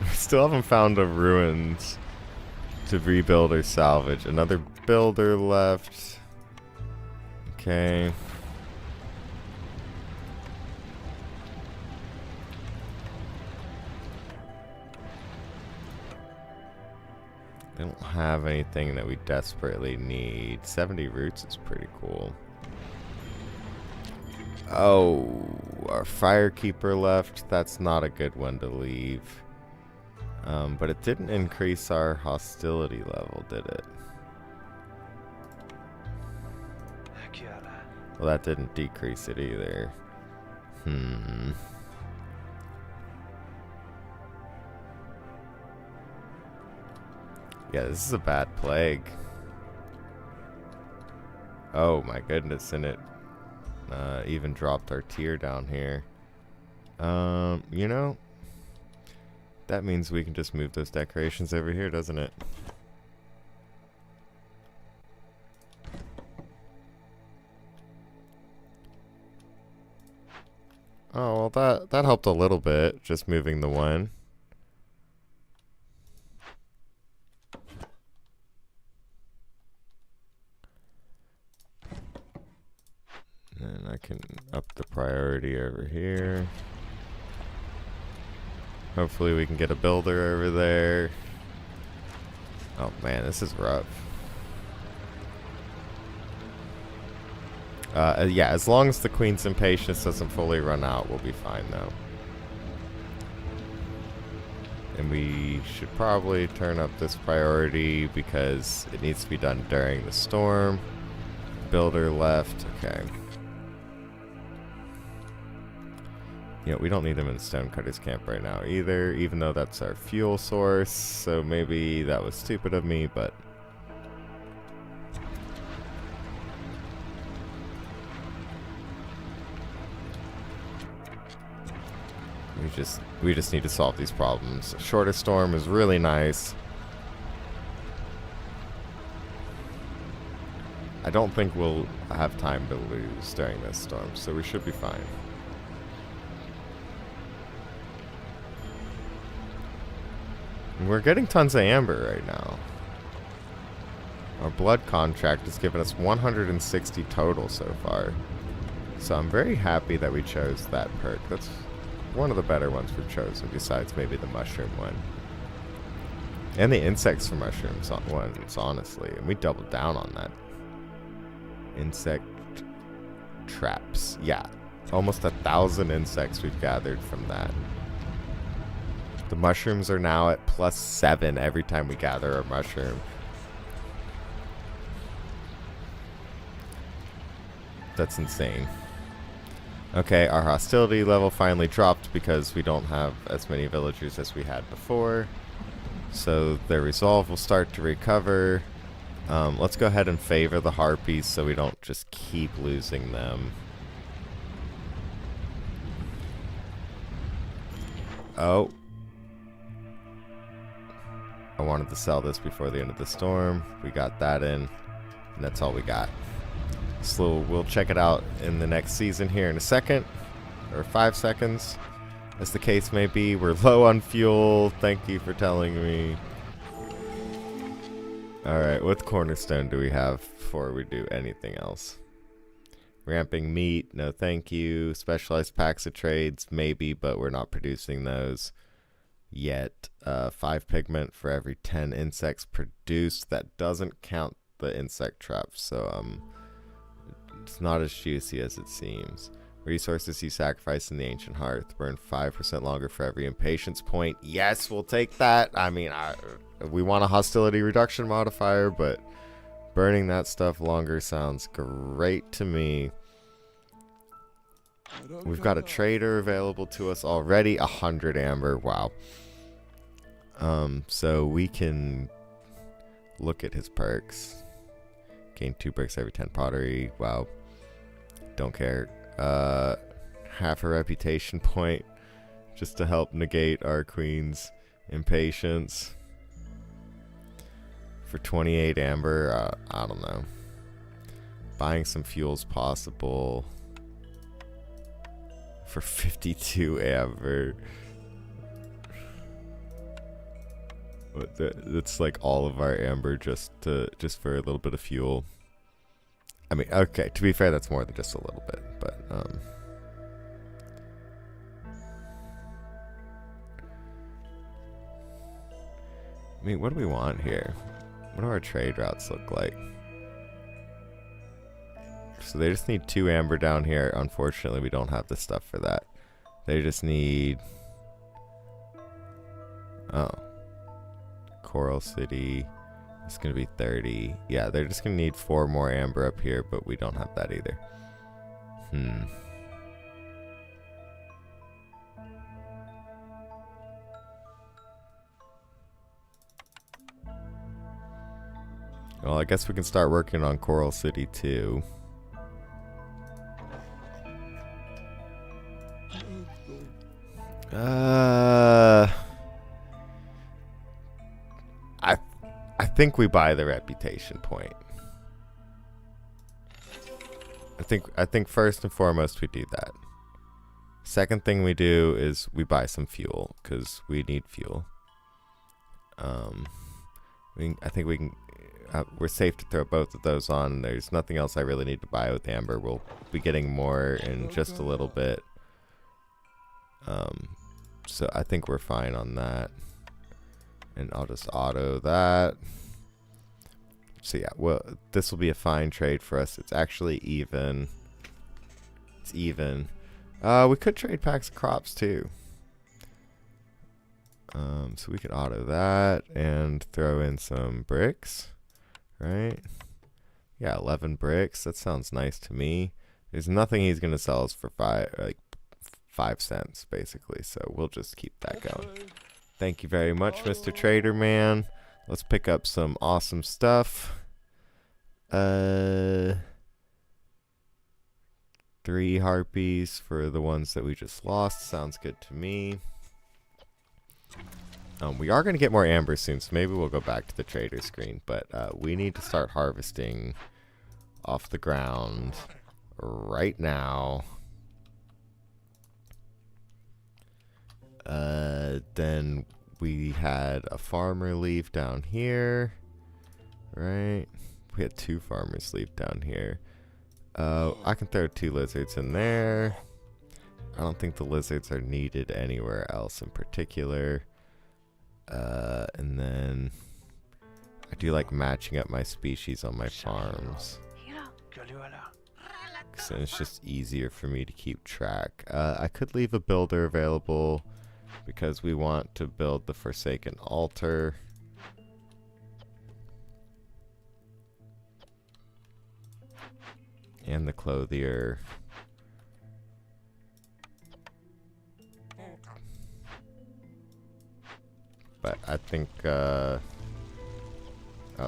We still haven't found a ruins to rebuild or salvage. Another builder left. Okay. They don't have anything that we desperately need. 70 roots is pretty cool. Oh, our firekeeper left. That's not a good one to leave. But it didn't increase our hostility level, did it? Well, that didn't decrease it either. Yeah, this is a bad plague. Oh my goodness, and it even dropped our tier down here. You know, that means we can just move those decorations over here, doesn't it? Oh, well, that helped a little bit, just moving the one. And I can up the priority over here. Hopefully we can get a builder over there. Oh man, this is rough. Yeah, as long as the Queen's Impatience doesn't fully run out, we'll be fine though. And we should probably turn up this priority because it needs to be done during the storm. Builder left, okay. You know, we don't need them in Stonecutter's camp right now either, even though that's our fuel source, so maybe that was stupid of me, but... We just need to solve these problems. A shorter storm is really nice. I don't think we'll have time to lose during this storm, so we should be fine. We're getting tons of amber right now. Our blood contract has given us 160 total so far. So I'm very happy that we chose that perk. That's one of the better ones we've chosen, besides maybe the mushroom one. And the insects for mushrooms ones, honestly. And we doubled down on that. Insect traps. Yeah. Almost 1,000 insects we've gathered from that. The mushrooms are now at +7 every time we gather a mushroom. That's insane. Okay, our hostility level finally dropped because we don't have as many villagers as we had before. So their resolve will start to recover. Let's go ahead and favor the harpies so we don't just keep losing them. Oh. I wanted to sell this before the end of the storm. We got that in, and that's all we got. So we'll check it out in the next season here in a second, or 5 seconds, as the case may be. We're low on fuel. Thank you for telling me. Alright, what cornerstone do we have before we do anything else? Ramping meat, no thank you. Specialized packs of trades, maybe, but we're not producing those yet. 5 pigment for every 10 insects produced. That doesn't count the insect traps, so it's not as juicy as it seems. Resources you sacrifice in the ancient hearth burn 5% longer for every impatience point. Yes, we'll take that. I mean, we want a hostility reduction modifier, but burning that stuff longer sounds great to me. We've got a trader available to us already. 100 amber. Wow. So we can look at his perks. Gain 2 bricks every 10 pottery. Wow. Don't care. Half a reputation point just to help negate our queen's impatience. For 28 amber, I don't know. Buying some fuel's possible. For 52 amber. That's like all of our amber just for a little bit of fuel. I mean, okay, to be fair, that's more than just a little bit, but I mean, what do we want here? What do our trade routes look like? So they just need 2 amber down here. Unfortunately, we don't have the stuff for that. They just need... Oh. Coral City. It's going to be 30. Yeah, they're just going to need 4 more amber up here, but we don't have that either. Well, I guess we can start working on Coral City too. I think we buy the reputation point. I think first and foremost we do that. Second thing we do is we buy some fuel because we need fuel. I think we can. We're safe to throw both of those on. There's nothing else I really need to buy with amber. We'll be getting more in just a little bit. So I think we're fine on that. And I'll just auto that. So yeah, well, this will be a fine trade for us. It's actually even. It's even. We could trade packs of crops too. So we could auto that and throw in some bricks. Right? Yeah, 11 bricks. That sounds nice to me. There's nothing he's going to sell us for 5 cents, basically. So we'll just keep that going. Thank you very much, Mr. Trader Man. Let's pick up some awesome stuff. 3 harpies for the ones that we just lost. Sounds good to me. We are going to get more amber soon, so maybe we'll go back to the trader screen. But we need to start harvesting off the ground right now. Then we had a farmer leave down here, right? We had 2 farmers leave down here. I can throw 2 lizards in there. I don't think the lizards are needed anywhere else in particular. And then I do like matching up my species on my farms. So it's just easier for me to keep track. I could leave a builder available because we want to build the Forsaken Altar. And the Clothier. But I think, oh,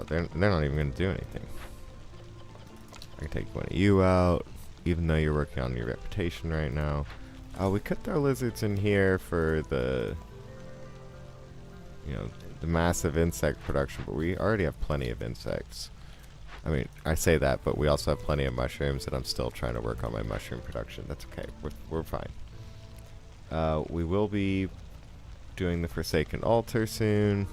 they're not even going to do anything. I can take one of you out, even though you're working on your reputation right now. We could throw lizards in here for the, the massive insect production, but we already have plenty of insects. I mean, I say that, but we also have plenty of mushrooms, and I'm still trying to work on my mushroom production. That's okay. We're fine. We will be doing the Forsaken Altar soon.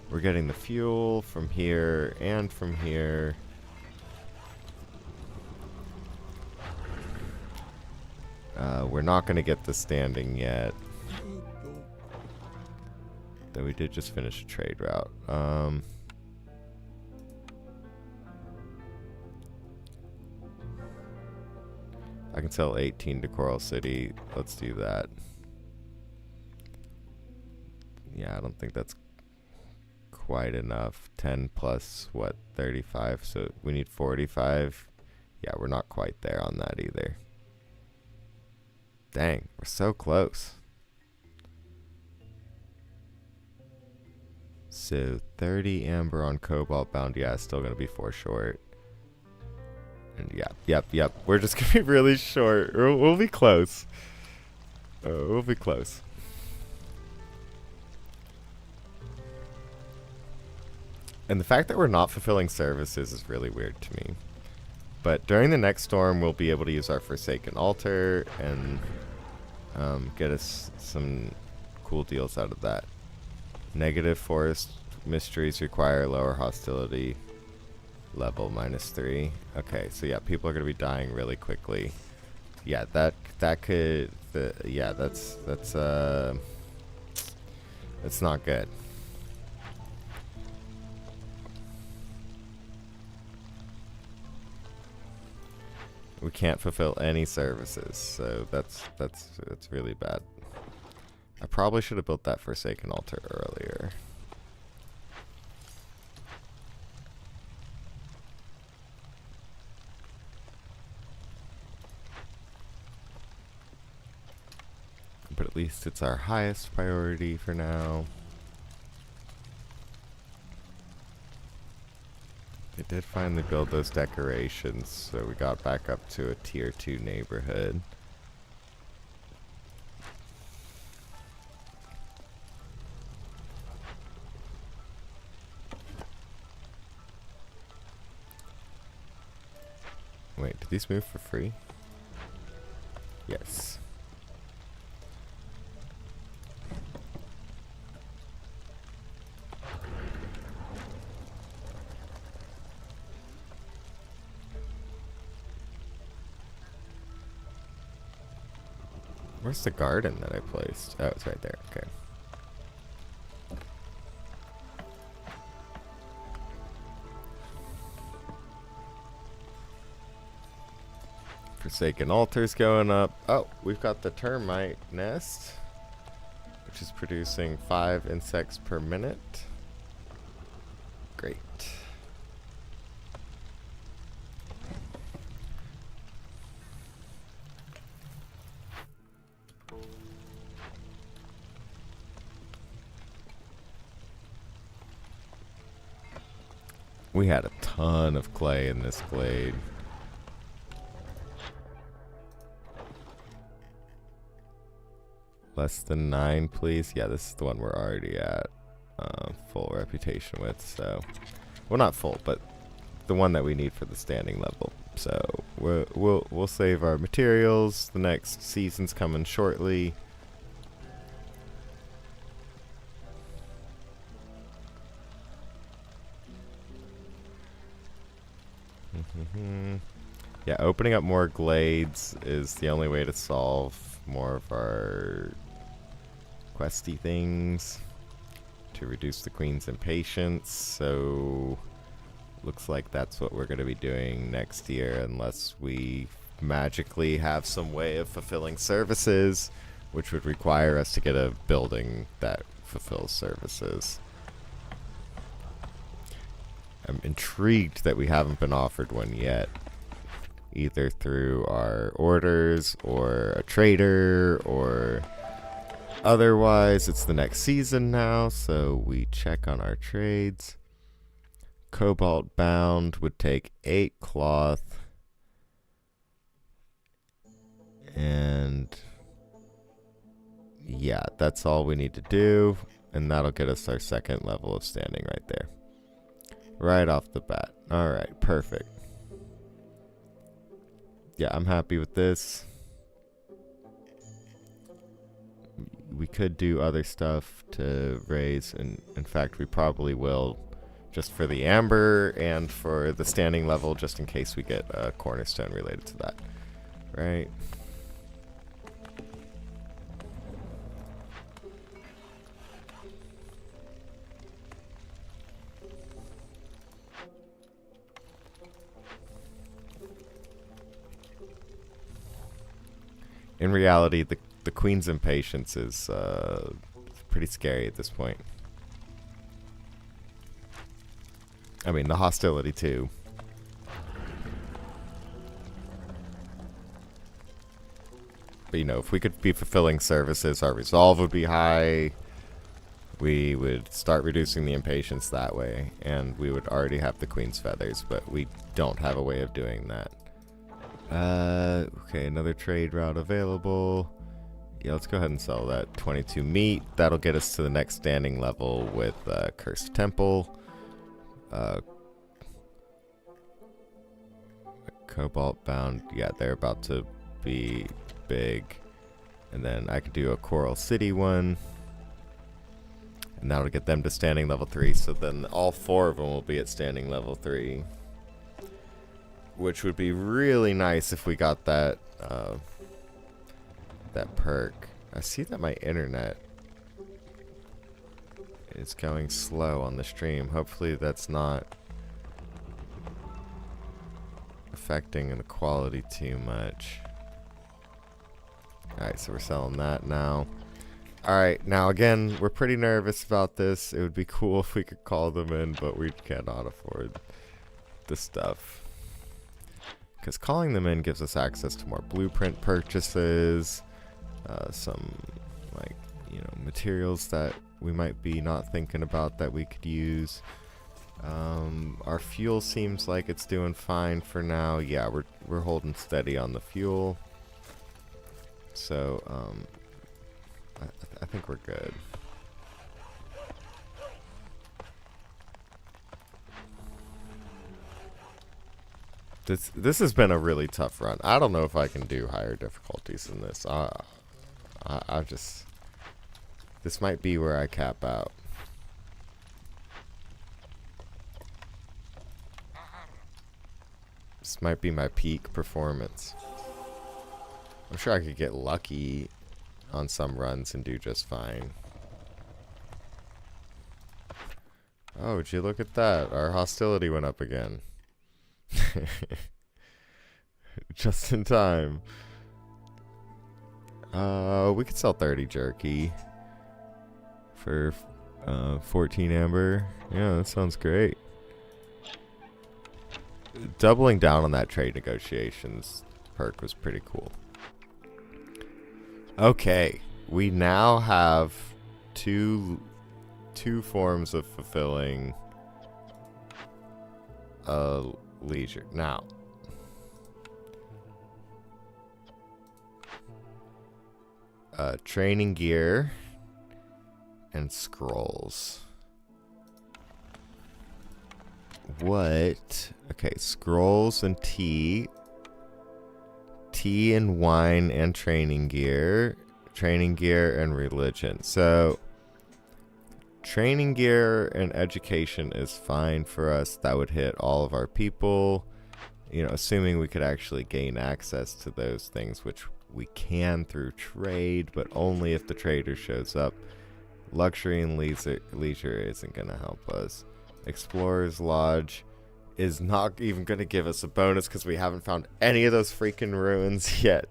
We're getting the fuel from here and from here. We're not going to get the standing yet. Though we did just finish a trade route. I can sell 18 to Coral City. Let's do that. Yeah, I don't think that's quite enough. 10 plus, what, 35? So we need 45. Yeah, we're not quite there on that either. Dang, we're so close. So 30 amber on Cobalt bound. Yeah, it's still going to be 4 short. And yep. We're just going to be really short. We'll be close. We'll be close. And the fact that we're not fulfilling services is really weird to me. But during the next storm, we'll be able to use our Forsaken Altar and get us some cool deals out of that. Negative forest mysteries require lower hostility level -3. Okay, so yeah, people are gonna be dying really quickly. Yeah, that's not good. We can't fulfill any services, so that's really bad. I probably should have built that Forsaken Altar earlier. But at least it's our highest priority for now. They did finally build those decorations, so we got back up to a tier 2 neighborhood. Wait, did these move for free? Yes. Where's the garden that I placed? Oh, it's right there. Okay. Forsaken Altar's going up. Oh, we've got the termite nest, which is producing 5 insects per minute. Great. We had a ton of clay in this glade. Less than 9, please. Yeah, this is the one we're already at full reputation with. So, well, not full, but the one that we need for the standing level. So we'll save our materials. The next season's coming shortly. Yeah, opening up more glades is the only way to solve more of our questy things to reduce the queen's impatience. So looks like that's what we're going to be doing next year, unless we magically have some way of fulfilling services, which would require us to get a building that fulfills services. I'm intrigued that we haven't been offered one yet, either through our orders or a trader or otherwise. It's the next season now, so we check on our trades. Cobalt bound would take 8 cloth, and yeah, that's all we need to do, and that'll get us our second level of standing right there, right off the bat. Alright, perfect. Yeah, I'm happy with this. We could do other stuff to raise, and in fact we probably will, just for the amber and for the standing level, just in case we get a cornerstone related to that. Right? In reality, the queen's impatience is pretty scary at this point. I mean, the hostility too. But you know, if we could be fulfilling services, our resolve would be high. we would start reducing the impatience that way, and we would already have the queen's feathers, but we don't have a way of doing that. Okay, another trade route available. Yeah, let's go ahead and sell that 22 meat. That'll get us to the next standing level with Cursed Temple. Cobalt bound. Yeah, they're about to be big. And then I could do a Coral City one. And that'll get them to standing level 3. So then all 4 of them will be at standing level 3. Which would be really nice if we got that that perk. I see that my internet is going slow on the stream. Hopefully that's not affecting the quality too much. Alright, so we're selling that now. Alright, now again, we're pretty nervous about this. It would be cool if we could call them in, but we cannot afford the stuff. Because calling them in gives us access to more blueprint purchases, some, like, you know, materials that we might be not thinking about that we could use. Our fuel seems like it's doing fine for now. Yeah, we're holding steady on the fuel. So, I think we're good. This has been a really tough run. I don't know if I can do higher difficulties than this. I just... This might be where I cap out. This might be my peak performance. I'm sure I could get lucky on some runs and do just fine. Oh, would you look at that? Our hostility went up again. Just in time. We could sell 30 jerky for 14 amber. Yeah, that sounds great. Doubling down on that trade negotiations perk was pretty cool. Okay, we now have two forms of fulfilling leisure. Now, training gear and scrolls. What? Okay, scrolls and tea. Tea and wine and training gear. Training gear and religion. So, training gear and education is fine for us. That would hit all of our people. You know, assuming we could actually gain access to those things, which we can through trade, but only if the trader shows up. Luxury and leisure isn't going to help us. Explorer's Lodge is not even going to give us a bonus because we haven't found any of those freaking ruins yet.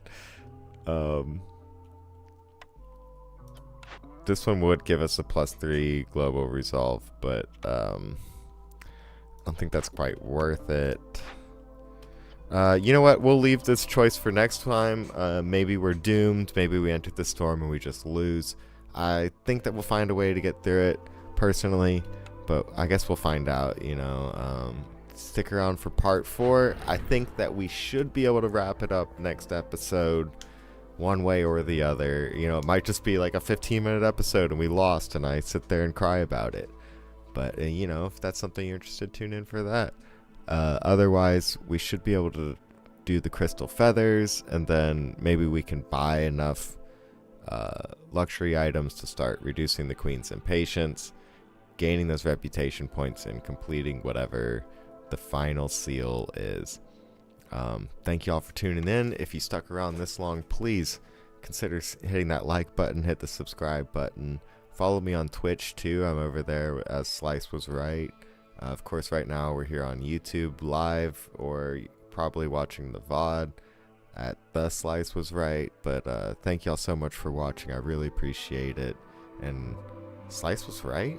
This one would give us a +3 global resolve, but I don't think that's quite worth it. You know what? We'll leave this choice for next time. Maybe we're doomed. Maybe we enter the storm and we just lose. I think that we'll find a way to get through it, personally. But I guess we'll find out, you know. Stick around for part 4. I think that we should be able to wrap it up next episode, one way or the other. You know, it might just be like a 15-minute episode and we lost and I sit there and cry about it. But, you know, if that's something you're interested, tune in for that. Otherwise, we should be able to do the crystal feathers, and then maybe we can buy enough luxury items to start reducing the queen's impatience, gaining those reputation points, and completing whatever the final seal is. Thank you all for tuning in. If you stuck around this long, please consider hitting that like button, hit the subscribe button. Follow me on Twitch too. I'm over there as Slice Was Right. Of course, right now we're here on YouTube live, or probably watching the VOD at The Slice Was Right. But thank y'all so much for watching. I really appreciate it. And Slice was right.